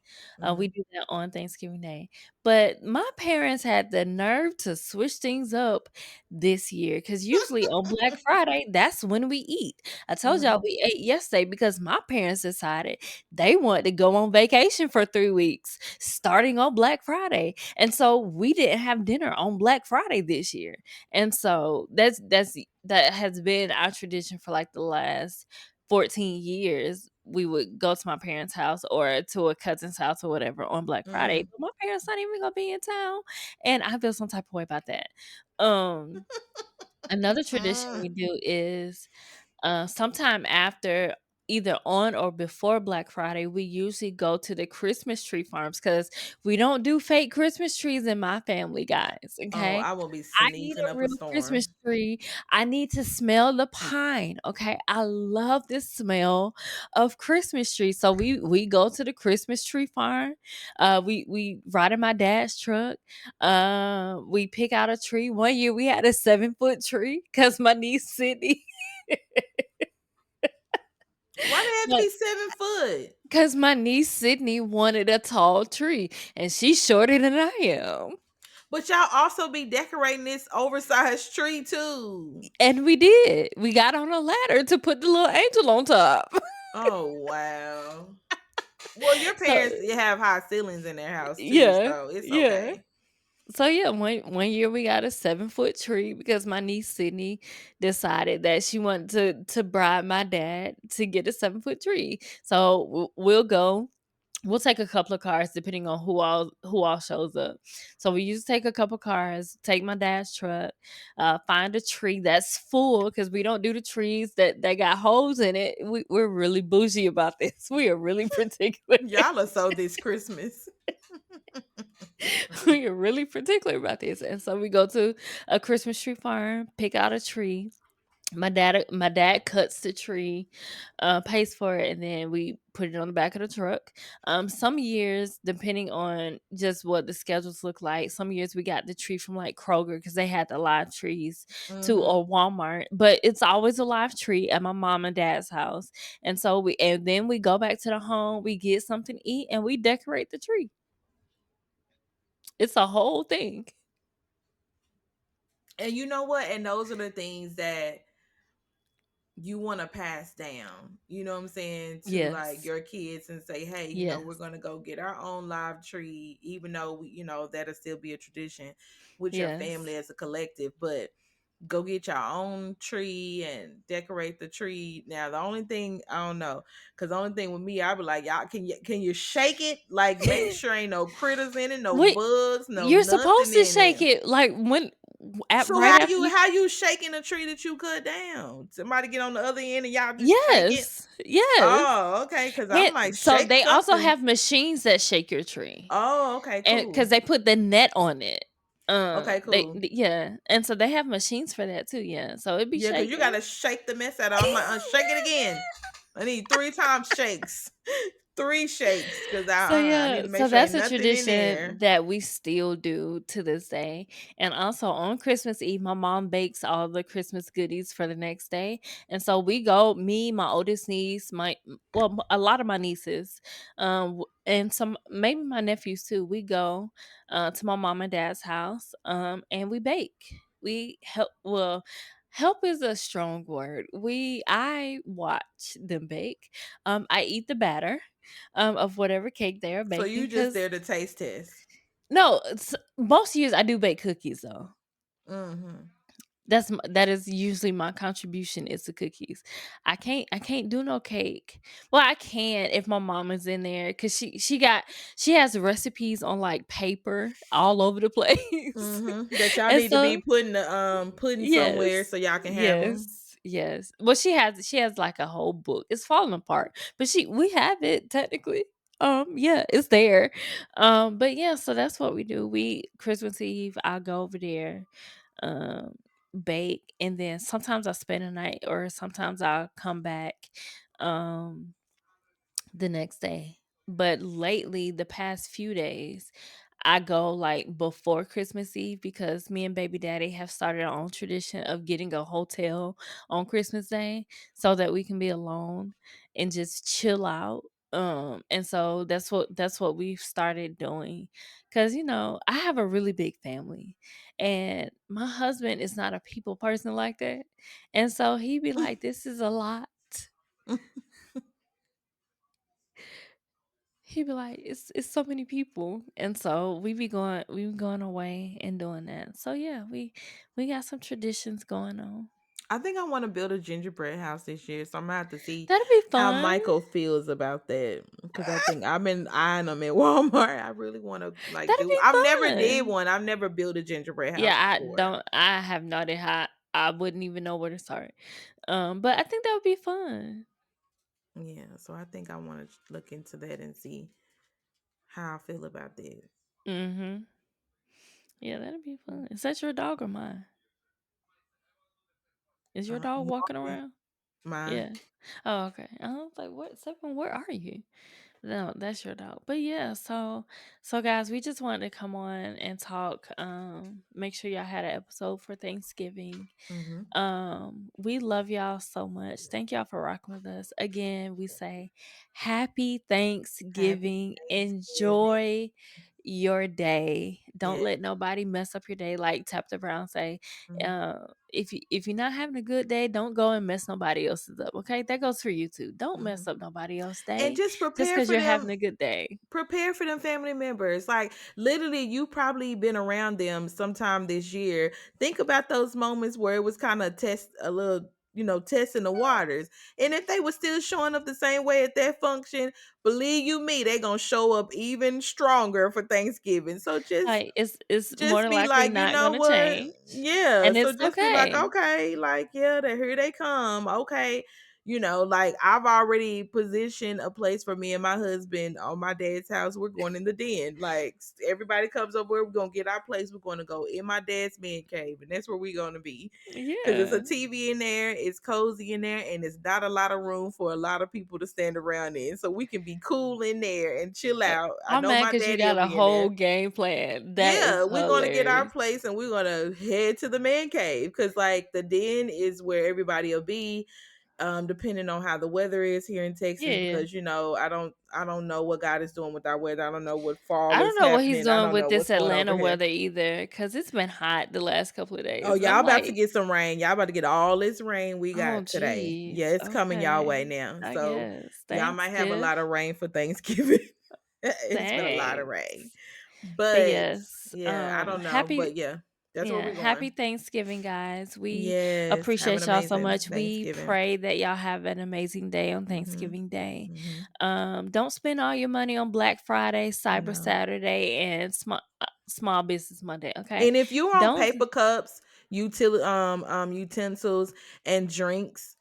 We Mm-hmm. do that on Thanksgiving Day. But my parents had the nerve to switch things up this year because usually on Black Friday, that's when we eat. I told y'all Mm-hmm. we ate yesterday because my parents decided they wanted to go on vacation for 3 weeks starting on Black Friday. And so we didn't have dinner on Black Friday this year. And so that has been our tradition for like the last 14 years. We would go to my parents' house or to a cousin's house or whatever on Black Friday. Mm-hmm. But my parents not even gonna be in town. And I feel some type of way about that. Um Another tradition we do is sometime after either on or before Black Friday, we usually go to the Christmas tree farms because we don't do fake Christmas trees in my family, guys. Oh, Okay. I will be I need sneezing a up a real Christmas storm. tree. I need to smell the pine. Okay. I love the smell of Christmas trees. So we go to the Christmas tree farm. We ride in my dad's truck. We pick out a tree. One year we had a 7 foot tree because my niece Sydney. Why they have to be 7 foot? Cause my niece Sydney wanted a tall tree, and she's shorter than I am. But y'all also be decorating this oversized tree too. And we did. We got on a ladder to put the little angel on top. Oh wow. Well, your So parents have high ceilings in their house too, yeah, so it's yeah. okay. So yeah, one year we got a 7 foot tree because my niece Sydney decided that she wanted to bribe my dad to get a 7 foot tree. So we'll go. We'll take a couple of cars depending on who all shows up. So we used to take a couple cars, take my dad's truck, find a tree that's full because we don't do the trees that got holes in it. We're really bougie about this. We are really particular. Y'all are so this Christmas. We are really particular about this. And so we go to a Christmas tree farm, pick out a tree. My dad cuts the tree, pays for it, and then we put it on the back of the truck. Some years, depending on just what the schedules look like, some years we got the tree from like Kroger because they had the live trees to, Mm-hmm. or Walmart. But it's always a live tree at my mom and dad's house, and then we go back to the home, we get something to eat, and we decorate the tree. It's a whole thing. And you know what? And those are the things that you want to pass down, you know what I'm saying, to like Yes, your kids and say, hey, we're yes, going to go get our own live tree, even though that'll still be a tradition with your family yes. as a collective, but go get your own tree and decorate the tree. Now, the only thing I don't know, because the only thing with me, I be like, y'all, can you shake it? Like, make sure ain't no critters in it, no Wait, bugs, no you're supposed nothing to in shake there. it like when at So right how after you you. how you shaking a tree that you cut down? Somebody get on the other end and y'all just shake it? Yes, yes. Oh, okay. Because I'm And like, so shake they also something. have machines that shake your tree, Oh, okay, and cool. because they put the net on it. Okay, cool. Yeah, and so they have machines for that too. Yeah, so it be Yeah, because you shaking. gotta shake the mess out of it. I'm like, shake it again. I need 3 times shakes. 3 shakes. Because So I need yeah, to make so sure ain't that's a nothing in tradition there. that we still do to this day. And also on Christmas Eve, my mom bakes all the Christmas goodies for the next day. And so we go, me, my oldest niece, a lot of my nieces, and some maybe my nephews too. We go to my mom and dad's house, and we bake. We help. Well, help is a strong word. I watch them bake. I eat the batter of whatever cake they are So baking. you just Because there to taste test. no, most years I do bake cookies though. Mm-hmm. That is usually my contribution is the cookies. I can't do no cake. Well, I can if my mom is in there because she has recipes on like paper all over the place, Mm-hmm. That y'all and need to be so putting somewhere yes. so y'all can have them. Yes. Yes. Well, she has like a whole book. It's falling apart, but we have it technically. Yeah, it's there. But yeah, so that's what we do. We Christmas Eve, I'll go over there, um, bake, and then sometimes I spend a night or sometimes I'll come back um the next day. But lately, the past few days, I go like before Christmas Eve because me and baby daddy have started our own tradition of getting a hotel on Christmas Day so that we can be alone and just chill out. And so that's what we've started doing. Cause I have a really big family and my husband is not a people person like that. And so he'd be like, this is a lot. He'd be like, it's so many people, and so we be going away and doing that. So yeah, we got some traditions going on. I think I want to build a gingerbread house this year, so I'm gonna have to see That'll be how fun. Michael feels about that because I think I've been eyeing them at Walmart. I really want to like That'll do. be I've never did fun. one. I've never built a gingerbread Yeah, house before. I have no idea how. I wouldn't even know where to start. But I think that would be fun. Yeah, so I think I want to look into that and see how I feel about that. Mhm. Yeah, that'll be fun. Is that your dog or mine? Is your dog walking Morgan, around? mine. Yeah. Oh, okay. I was like, what? Stephen, where are you? No, that's your dog. But yeah, so guys, we just wanted to come on and talk. Make sure y'all had an episode for Thanksgiving. Mm-hmm. We love y'all so much. Thank y'all for rocking with us. Again, we say happy Happy Thanksgiving. Thanksgiving. Enjoy your day. Don't Yeah. let nobody mess up your day. Like Tapta Brown say, Mhm. uh, if you're not having a good day, don't go and mess nobody else's up. Okay, that goes for you too. Don't mess Mhm. up nobody else's And day just just prepare because for you're them. having a good day. Prepare for them family members. Like literally, you probably been around them sometime this year. Think about those moments where it was kind of test a little, testing the waters. And if they were still showing up the same way at that function, believe you me, they gonna show up even stronger for Thanksgiving. So just Like it's more just than be likely like, you not know gonna what? change, Yeah. and So it's just be like, okay. okay, like, yeah, here they come. Okay. Like I've already positioned a place for me and my husband on my dad's house. We're going in the den. Like everybody comes over, we're gonna get our place. We're gonna go in my dad's man cave, and that's where we're gonna be. Cause it's a Yeah. TV in there, it's cozy in there, and it's not a lot of room for a lot of people to stand around in. So we can be cool in there and chill out. I I'm know mad my because you daddy will got a be in whole there. game plan. That is Yeah, we're gonna get our hilarious. place and we're gonna head to the man cave because like the den is where everybody will be, depending on how the weather is here in Texas. Yeah. Because I don't know what God is doing with our weather. I don't know what fall I don't is know what he's happening. I doing don't with know this what's going over Atlanta here. weather either, because it's been hot the last couple of Oh, days, and y'all I'm about to like, get some rain. Y'all about to get all this rain we "Oh, got today. Yeah, geez. it's coming y'all way Okay. now. I So guess. y'all Thanks, might have a Tiff. lot of rain for Thanksgiving. It's been a lot of rain. Thanks." But But yes, yeah, I don't know. happy But yeah, that's where yeah, we're happy going. Thanksgiving, guys. We Yes. Have an appreciate y'all so amazing much. We Thanksgiving. pray that y'all have an amazing day on Mhm. Thanksgiving Day. Mhm. Don't spend all your money on Black Friday, Cyber No. Saturday, and Small Business Monday, okay? And if you're on Don't paper cups, utensils and drinks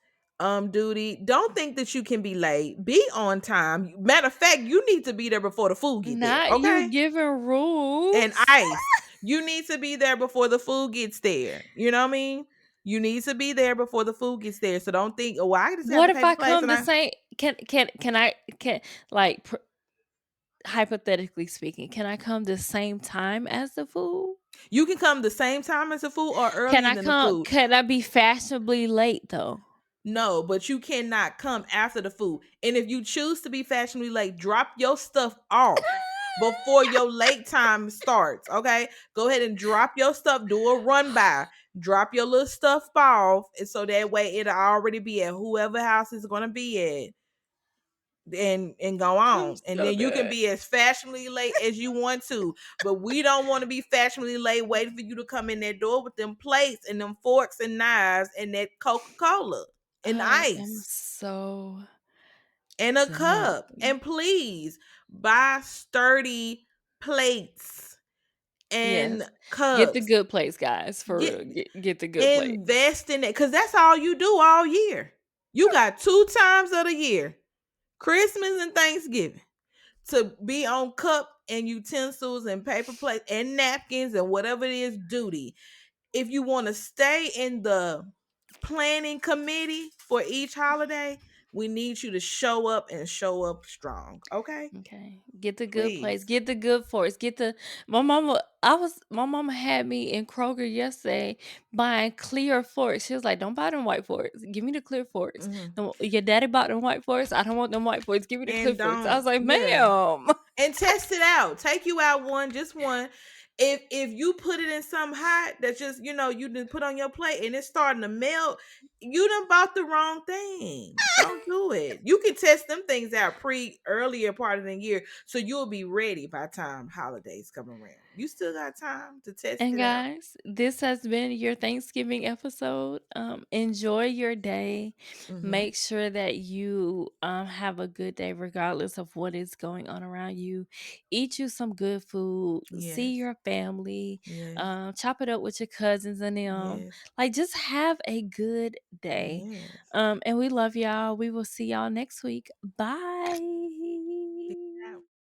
duty, don't think that you can be late. Be on time. Matter of fact, you need to be there before the food get there, not you okay? giving And rules. ice. You need to be there before the food gets there. You know what I mean? You need to be there before the food gets there. So don't think, oh, well, I just have What the if paper I plates come and to I say can I can like hypothetically speaking, can I come the same time as the food? you can come the same time as the food or Can earlier I than the come food. can I be fashionably late though? No, but you cannot come after the food. And if you choose to be fashionably late, drop your stuff off before your late time starts. Okay. Go ahead and drop your stuff. Do a run by. Drop your little stuff off. And so that way it'll already be at whoever house is gonna be at. And go I'm on. And so then you can dead. be as fashionably late as you want to. But we don't want to be fashionably late waiting for you to come in that door with them plates and them forks and knives and that Coca-Cola and I am ice so and a cup. done. And please buy sturdy plates and Yes. Get the cups. good place, guys, for Get real. Get the good place. invest in it because that's all you do all year. You got two times of the year, Christmas and Thanksgiving, to be on cup and utensils and paper plates and napkins and whatever it is duty. If you want to stay in the planning committee for each holiday, we need you to show up and show up strong. Okay? Okay. Get the good place. Please. Get the good forks. Get the my mama had me in Kroger yesterday buying clear forks. She was like, "Don't buy them white forks. Give me the clear forks. Mhm. Your daddy bought them white forks. I don't want them white forks. Give me the clear And forks." I was don't, like, yeah. "Ma'am." And test it out. Take you out one, just one. If you put it in something hot that just you didn't put on your plate and it's starting to melt, you done bought the wrong thing. Don't do it. You can test them things out pre earlier part of the year, so you'll be ready by time holidays come around. You still got time to test And it out. guys, this has been your Thanksgiving episode. Enjoy your day. Hmm. Make sure that you have a good day, regardless of what is going on around you. Eat you some good food. See Yes. your family. Yes. Chop it up with your cousins and them. Yes. Like, just have a good day. Yes. And we love y'all. We will see y'all next week. Bye.